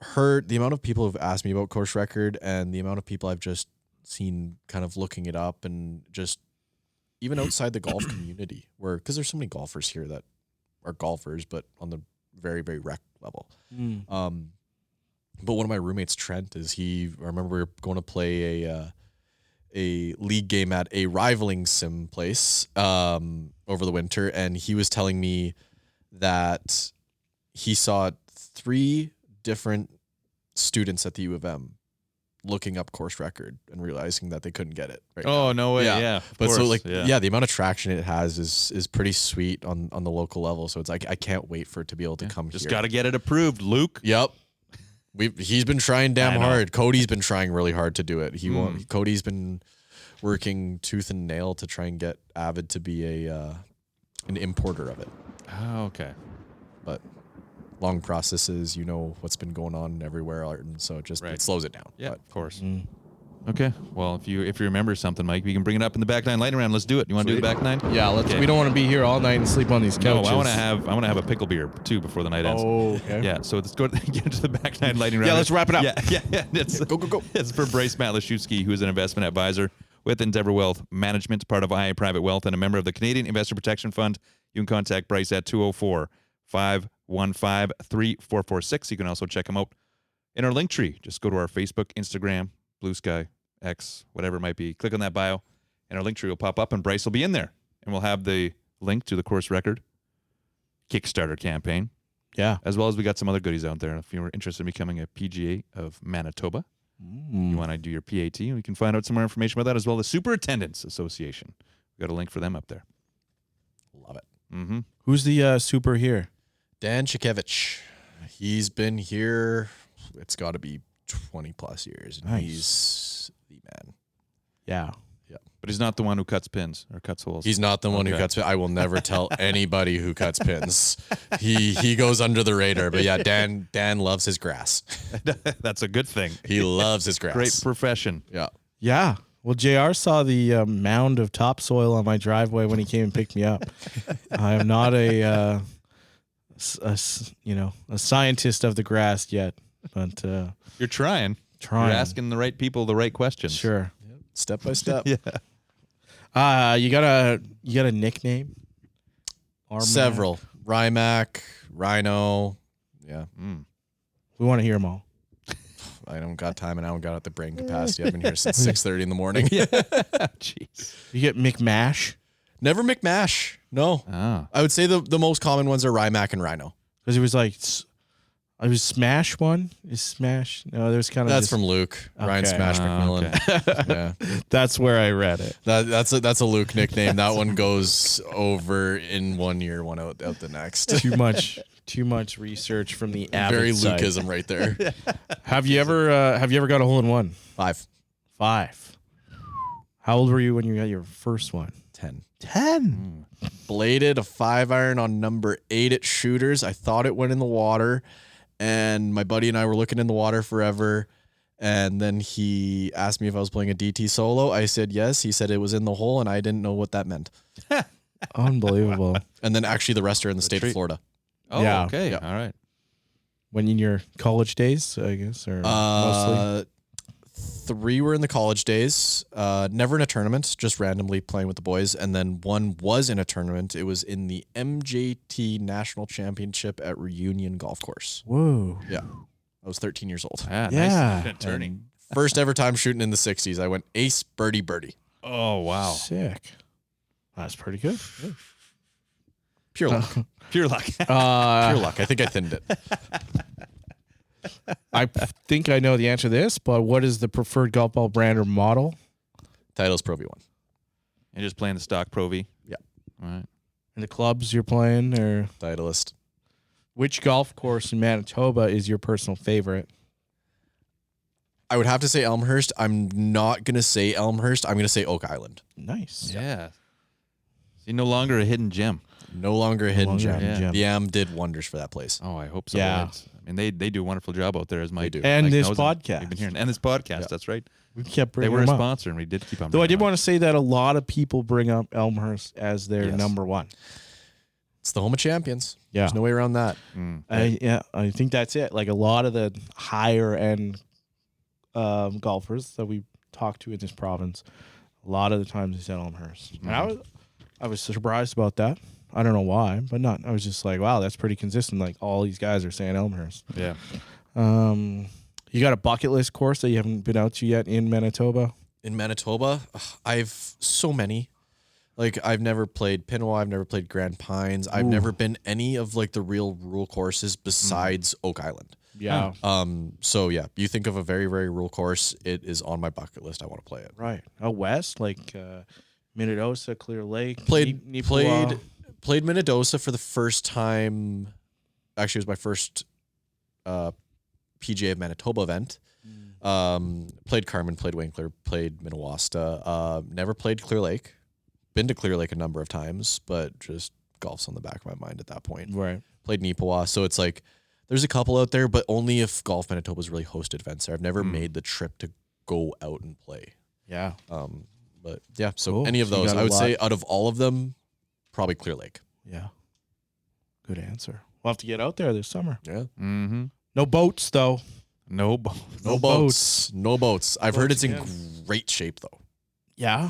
heard the amount of people who've asked me about course record and the amount of people I've just seen kind of looking it up and just even outside the golf community where, because there's so many golfers here that are golfers, but on the very, very rec level. But one of my roommates, Trent, I remember we were going to play a league game at a rivaling sim place over the winter, and he was telling me that he saw 3 different students at the U of M looking up course record and realizing that they couldn't get it. Right now. Oh no way! Yeah, of But so course, like the amount of traction it has is pretty sweet on the local level. So it's like I can't wait for it to be able to come just here. got to get it approved, Luke. Yep. He's been trying damn I know. hard. Cody's been trying really hard to do it. Cody's been working tooth and nail to try and get Avid to be an importer of it. Oh, okay. But long processes, you know what's been going on everywhere, and so it Right. slows it down. Yeah, But of course. Okay. Well, if you remember something, Mike, you can bring it up in the back nine lightning round. Let's do it. You want to do the back nine? Yeah. Let's. Okay. We don't want to be here all night and sleep on these No, couches. I want to have a pickle beer too before the night ends. Oh, okay. Yeah, so let's go get into the back nine lightning round. Yeah, let's wrap it up. Yeah. It's, go. It's for Bryce Matlashewski, who is an investment advisor with Endeavor Wealth Management, part of IA Private Wealth, and a member of the Canadian Investor Protection Fund. You can contact Bryce at 204-510-5500. 888-815-3446. You can also check them out in our link tree. Just go to our Facebook, Instagram, Blue Sky, X, whatever it might be. Click on that bio, and our link tree will pop up, and Bryce will be in there. And we'll have the link to the course record Kickstarter campaign. Yeah. As well as we got some other goodies out there. If you're interested in becoming a PGA of Manitoba, you want to do your PAT, we can find out some more information about that, as well as the Superintendents Association. We got a link for them up there. Love it. Mm-hmm. Who's the super here? Dan Chikevich. He's been here, it's got to be 20 plus years. And Nice. He's the man. Yeah. But he's not the one who cuts pins or cuts holes. He's not the one who Okay. cuts. I will never tell anybody who cuts pins. He goes under the radar. But yeah, Dan loves his grass. That's a good thing. He loves his grass. Great profession. Yeah. Yeah. Well, JR saw the mound of topsoil on my driveway when he came and picked me up. I am not a scientist of the grass yet, but You're trying. trying. You're asking the right people the right questions. Sure. Step by step. Yeah. You got a nickname? Armac? Several. Rymac, Rhino. Yeah. We want to hear them all. I don't got time and I don't got the brain capacity. I've been here since 6:30 in the morning. Jeez. You get McMash Never McMash. No. Ah. I would say the most common ones are Rymac and Rhino. because he was like, I was Smash one. Is Smash? No, there's kind of That's from Luke. Ryan Okay. Smash McMillan. Yeah. That's where I read it. That's a Luke nickname. That one goes over in 1 year, one out the next. Too much research from the avid Very site. Lukeism right there. Have you ever got a hole in one? 5. 5. How old were you when you got your first one? 10. 10. Bladed a 5-iron on number 8 at Shooters. I thought it went in the water, and my buddy and I were looking in the water forever. And then he asked me if I was playing a DT solo. I said yes. He said it was in the hole, and I didn't know what that meant. Unbelievable. And then actually the rest are in the state of Florida. Oh, Yeah. okay. Yeah. All right. When in your college days, I guess, or mostly? 3 were in the college days. Never in a tournament, just randomly playing with the boys. And then 1 was in a tournament. It was in the MJT National Championship at Reunion Golf Course. Whoa. Yeah. I was 13 years old. Ah, Yeah. Nice turning. And first ever time shooting in the 60s. I went ace, birdie, birdie. Oh, wow. Sick. That's pretty good. Pure luck. Pure luck. Pure luck. I think I thinned it. I think I know the answer to this, but what is the preferred golf ball brand or model? Titleist Pro V1. You're just playing the stock Pro V? Yeah. All right. And the clubs you're playing, or Titleist. which golf course in Manitoba is your personal favorite? I would have to say Elmhurst. I'm not going to say Elmhurst. I'm going to say Oak Island. Nice. Yeah. See, no longer a hidden gem. No longer a hidden longer a gem. hidden gem. The AM did wonders for that place. Oh, I hope so. Yeah. I mean, they do a wonderful job out there, as Mike do. And Mike this knows, podcast. We've been hearing. And this podcast, Yeah. that's right. We kept They bringing were a them up. sponsor, and we did keep on Though I bringing did them want to say that a lot of people bring up Elmhurst as their Yes. number one. It's the home of champions. Yeah. There's no way around that. I think that's it. Like a lot of the higher end golfers that we talk to in this province, a lot of the times they said Elmhurst. And I was surprised about that. I don't know why, but not. I was just like, wow, that's pretty consistent. Like all these guys are saying Elmhurst. Yeah. You got a bucket list course that you haven't been out to yet in Manitoba? In Manitoba, I've so many. Like I've never played Pinawa, I've never played Grand Pines, I've never been any of like the real rural courses besides Oak Island. Yeah. So yeah, you think of a very, very rural course, it is on my bucket list. I want to play it. Right. Out west, like Minnedosa, Clear Lake. Played Nipawa. Minnedosa for the first time. Actually, it was my first PGA of Manitoba event. Played Carmen, played Winkler, played Minnewasta. Never played Clear Lake. Been to Clear Lake a number of times, but just golf's on the back of my mind at that point. Right. Played Nipawa, so it's like there's a couple out there, but only if Golf Manitoba's really hosted events there. I've never made the trip to go out and play. Yeah. But yeah, so Cool. any of So you those, got a I would say lot. out of all of them, probably Clear Lake. Yeah. Good answer. We'll have to get out there this summer. Yeah. Mm-hmm. No boats, though. No. No boats. No boats. I've heard it's in Boats great shape though. Yeah.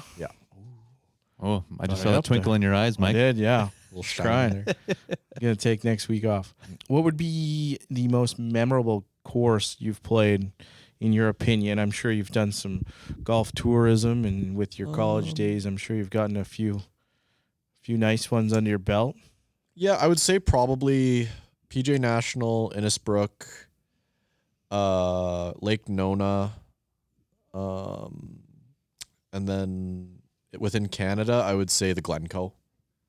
Oh, I just Thought saw I that up twinkle there. in your eyes, I Mike. did, yeah. We'll Trying. Gonna take next week off. What would be the most memorable course you've played, in your opinion? I'm sure you've done some golf tourism, and with your college days, I'm sure you've gotten a few nice ones under your belt. Yeah, I would say probably PJ National, Innisbrook, Lake Nona, and then within Canada, I would say the Glencoe.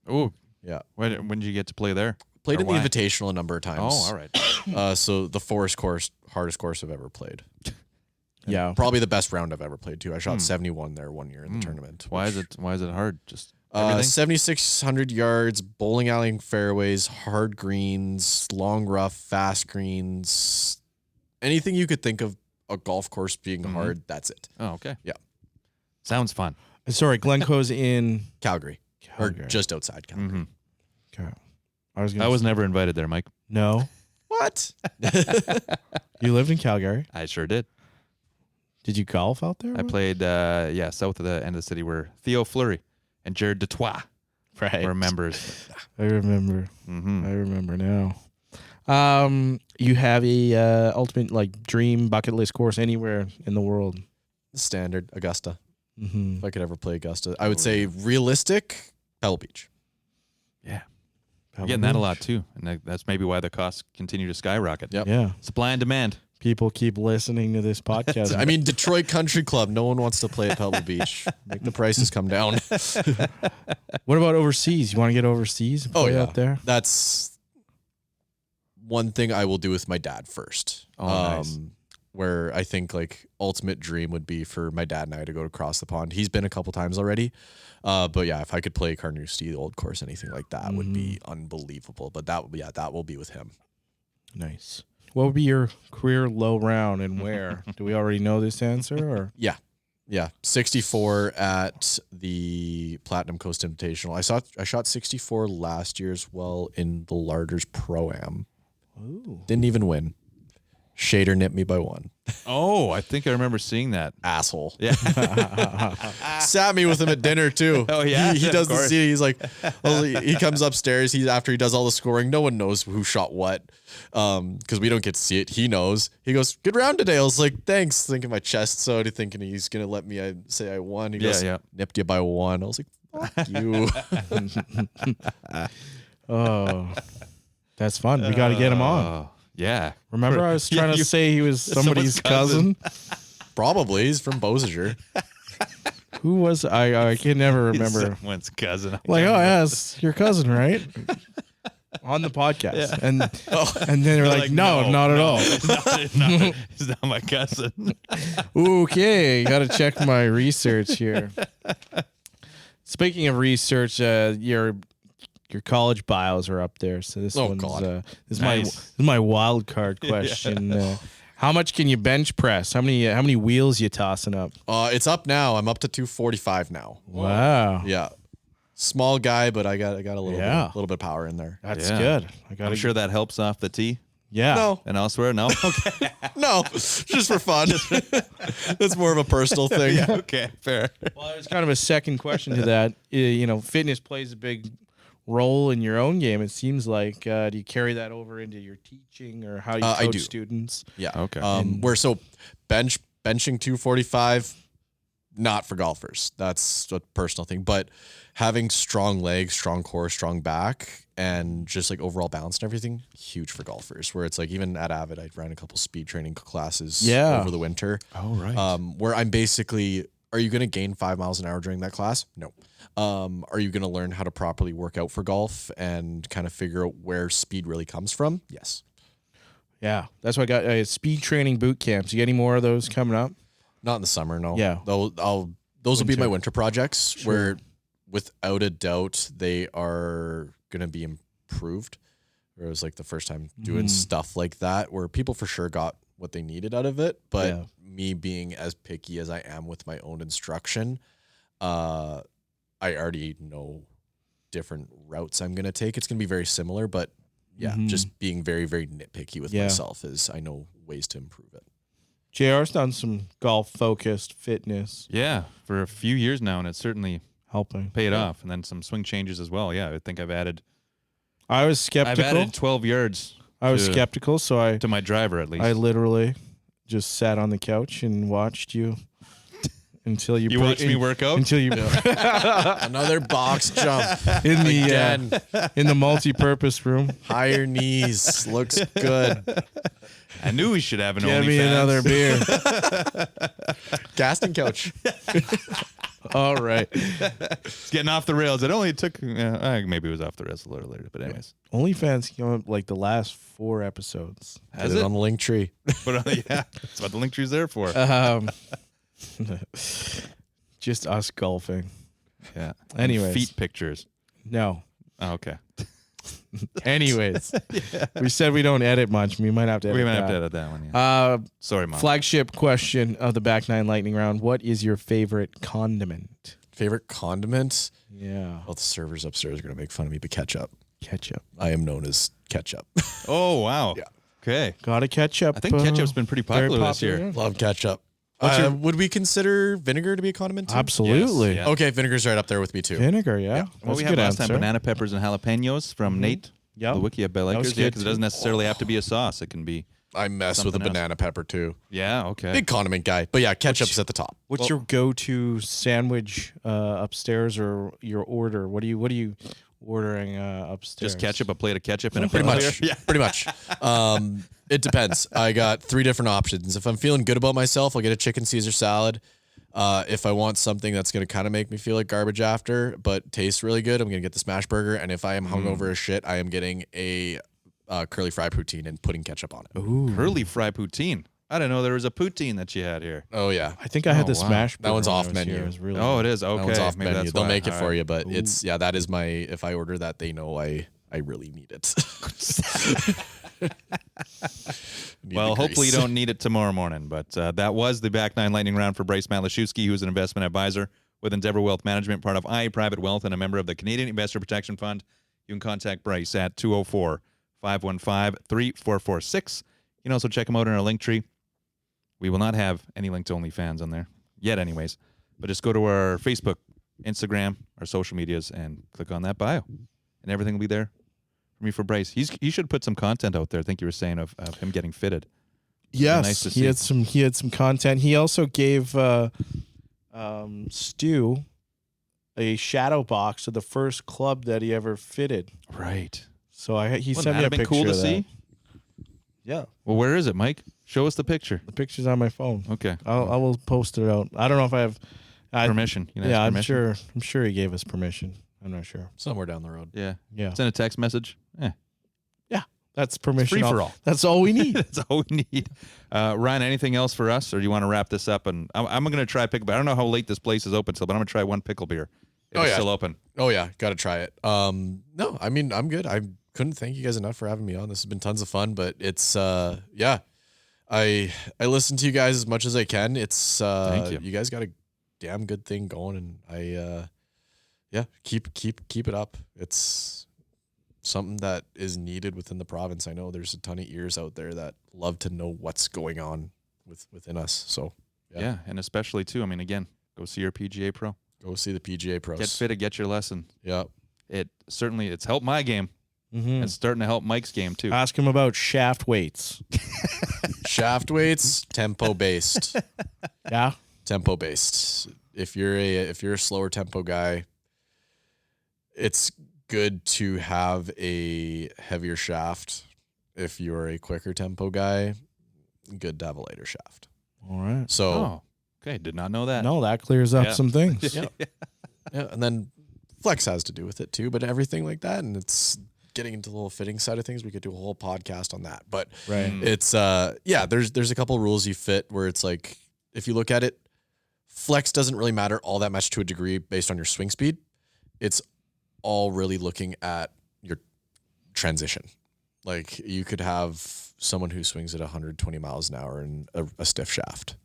Oh, Yeah. when did you get to play there? Played Or in the why? Invitational a number of times. Oh, all right. So the Forest course, hardest course I've ever played. Yeah. Probably the best round I've ever played too. I shot 71 there one year in the tournament. Why is which- it hard? Just everything? 7,600 yards, bowling alley fairways, hard greens, long rough, fast greens, anything you could think of a golf course being hard. That's it. Oh, okay. Yeah. Sounds fun. Sorry, Glencoe's in Calgary, Calgary. or just outside Calgary. Okay. I I was never invited there, Mike. No. What? You lived in Calgary. I sure did. Did you golf out there? I played, south of the end of the city where Theo Fleury and Jared Detroit Right. were members. I remember. Mm-hmm. I remember now. You have a ultimate like dream bucket list course anywhere in the world. Standard Augusta. Mm-hmm. If I could ever play Augusta, I would say realistic Pebble Beach. Yeah. You're getting that a lot too. And that's maybe why the costs continue to skyrocket. Yep. Yeah. Supply and demand. People keep listening to this podcast. I mean, Detroit Country Club. No one wants to play at Pebble Beach. Make the prices come down. What about overseas? You want to get overseas and play out there? That's one thing I will do with my dad first. Oh, nice. Where I think like ultimate dream would be for my dad and I to go across the pond. He's been a couple times already. But yeah, if I could play Carnoustie, the old course, anything like that would be unbelievable. But that will be with him. Nice. What would be your career low round and where? Do we already know this answer? Or Yeah. 64 at the Platinum Coast Invitational. I shot 64 last year as well in the Larders Pro-Am. Ooh. Didn't even win. Shader nipped me by one. Oh, I think I remember seeing that. Asshole. Yeah. Sat me with him at dinner too. Oh, yeah? He Of does the course. scene. He's like, he comes upstairs. After he does all the scoring. No one knows who shot what, because we don't get to see it. He knows. He goes, "Good round today." I was like, "Thanks." Thinking my chest so thinking he's gonna let me say I won. He goes, Yeah. "Nipped you by one." I was like, "Fuck you." Oh, that's fun. We got to get him on. Oh, yeah. Remember, I was trying to say he was somebody's someone's cousin. Probably he's from Beausejour. Who was I can never remember. Someone's cousin. Like, oh, yeah, it's your cousin, right? On the podcast. And then they were like, no, not at all. He's not my cousin. Okay, got to check my research here. Speaking of research, your college bios are up there. So this one's God. this is Nice. my wild card question. How much can you bench press? How many wheels you tossing up? It's up now. I'm up to 245 now. Wow, Yeah. Small guy, but I got a little bit of power in there. that's Yeah. good. I got I'm sure that helps off the tee Yeah. No, and elsewhere. No? Okay. no, just for fun. That's more of a personal thing. Yeah, okay. Fair. Well, there's kind of a second question to that. Fitness plays a big role in your own game. It seems like. Do you carry that over into your teaching or how you I coach do. students? Yeah. Okay. Benching 245, not for golfers. That's a personal thing. But having strong legs, strong core, strong back, and just like overall balance and everything, huge for golfers. Where it's like even at Avid, I ran a couple speed training classes over the winter. Oh, right. Where I'm basically, are you going to gain 5 miles an hour during that class? No. Are you going to learn how to properly work out for golf and kind of figure out where speed really comes from? Yes. Yeah, that's why I got speed training boot camps. You get any more of those coming up? Not in the summer, no. Yeah. Those will be my winter projects where without a doubt they are going to be improved. It was like the first time doing stuff like that where people for sure got what they needed out of it. But me being as picky as I am with my own instruction, I already know different routes I'm going to take. It's going to be very similar, but just being very, very nitpicky with myself is I know ways to improve it. JR's done some golf focused fitness. Yeah, for a few years now, and it certainly helping. paid off, and then some swing changes as well. Yeah, I think I've added I was skeptical. 12 yards. I was to- skeptical, so to my driver at least. I literally just sat on the couch and watched you until you watched me work out until you Another box jump. in the Again. in the multi-purpose room. Higher knees. Looks good. I knew we should have an Give me OnlyFans. another beer. Casting couch. All right. It's getting off the rails. It only took maybe it was off the rails a little later, but anyways. OnlyFans came up like the last 4 episodes. Has Get it? on the link tree. But yeah, that's what the link tree's there for. Just us golfing. Yeah. Anyways. Feet pictures. No. Oh, okay. Anyways, we said we don't edit much. We might have to edit We might have that. to edit that one. Yeah. Sorry, Mom. Flagship question of the back nine lightning round. What is your favorite condiment? Favorite condiment? Yeah. Well, the servers upstairs are going to make fun of me, but ketchup. Ketchup. I am known as ketchup. Oh, wow. Yeah. Okay. Got a ketchup. I think ketchup's been pretty very popular this year. yeah. Love ketchup. What's your- Would we consider vinegar to be a condiment too? Absolutely. Yes, yeah. Okay, vinegar's right up there with me too. Vinegar, yeah. What That's we a had good last answer. time, banana peppers and jalapenos from Nate. Yep. The wiki at That was Belakers. Yeah, good because it too. doesn't necessarily have to be a sauce. It can be. I mess with a Something else. banana pepper too. Yeah, okay. Big condiment guy. But yeah, ketchup's at the top. What's your go-to sandwich upstairs or your order? What are you ordering upstairs? Just ketchup, a plate of ketchup, and a Pretty pickle much. here? Yeah. Pretty much. It depends. I got 3 different options. If I'm feeling good about myself, I'll get a chicken Caesar salad. If I want something that's going to kind of make me feel like garbage after, but tastes really good, I'm going to get the smash burger. And if I am hungover as shit, I am getting a curly fry poutine and putting ketchup on it. Ooh. Curly fry poutine. I didn't know there was a poutine that you had here. Oh, yeah. I think I had Oh, the wow. smash. That one's burger when off I was menu. here. It was really Oh, good. it is. Okay. That one's off Maybe menu. that's They'll why. make it All for right. you, but it's, yeah, that is my, if I order that, they know I really need it. Need Well, the hopefully you grease. don't need it tomorrow morning. But that was the back nine lightning round for Bryce Matlashewski, who's an investment advisor with Endeavor Wealth Management, part of IA Private Wealth, and a member of the Canadian Investor Protection Fund. You can contact Bryce at 204-515-3446. You can also check him out in our link tree. We will not have any link to OnlyFans on there yet, anyways. But just go to our Facebook, Instagram, our social medias, and click on that bio, and everything will be there for me for Bryce. He should put some content out there. I think you were saying of him getting fitted. Yes, Nice to he see. had some content. He also gave Stu a shadow box of the first club that he ever fitted. Right. So he Wouldn't sent me that a have been picture cool to of that. see? Yeah, Well, where is it, Mike? Show us the picture. the picture's on my phone. Okay. I will post it out. I don't know if I have Permission. You can ask Yeah, permission. I'm sure he gave us permission. I'm not sure. Somewhere down the road. Yeah. Yeah, Send a text message. that's permission. Free for all. That's all we need. That's all we need. Ryan, anything else for us, or do you want to wrap this up? And I'm going to try pickle beer. I don't know how late this place is open till, but I'm going to try one pickle beer. If Oh, it's yeah. still open. Oh yeah, got to try it. No, I mean, I'm good. I couldn't thank you guys enough for having me on. This has been tons of fun, but it's yeah. I listen to you guys as much as I can. It's Thank you. You guys got a damn good thing going, and I yeah, keep it up. It's something that is needed within the province. I know there's a ton of ears out there that love to know what's going on within us. So Yeah. And especially, too, I mean, again, go see your PGA pro. go see the PGA pros. Get fitted, get your lesson. Yeah. It's helped my game. Mhm. It's starting to help Mike's game, too. Ask him about shaft weights. Shaft weights, tempo based. Yeah, Tempo based. If you're a slower tempo guy, it's good to have a heavier shaft. If you're a quicker tempo guy, good to have a lighter shaft. all right. So Oh, okay. Did not know that. No, that clears up Yeah. some things. yeah, and then flex has to do with it too, but everything like that, and it's getting into the little fitting side of things. We could do a whole podcast on that, but Right. it's yeah, there's a couple rules you fit where it's like, if you look at it, flex doesn't really matter all that much to a degree based on your swing speed. It's all really looking at your transition. Like, you could have someone who swings at 120 miles an hour and a stiff shaft.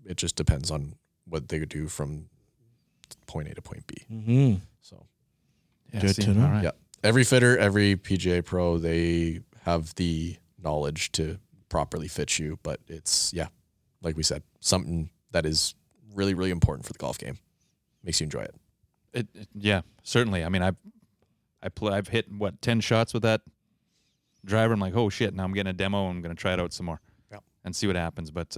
It just depends on what they would do from point A to point B. Mm-hmm. So Yeah, Good see, to know. all right. yeah, every fitter, every PGA pro, they have the knowledge to properly fit you. But it's, yeah, like we said, something that is really, really important for the golf game. Makes you enjoy it. Yeah, certainly. I mean, I've hit 10 shots with that driver. I'm like, oh shit! Now I'm getting a demo. I'm going to try it out some more and see what happens. But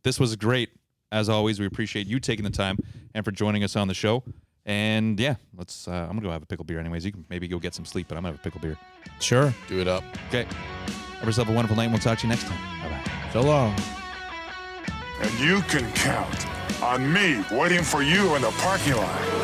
this was great as always. We appreciate you taking the time and for joining us on the show. And yeah, let's. I'm gonna go have a pickle beer anyways. You can maybe go get some sleep, but I'm gonna have a pickle beer. Sure. Do it up. Okay. Have yourself a wonderful night. And we'll talk to you next time. Bye bye. So long. And you can count on me waiting for you in the parking lot.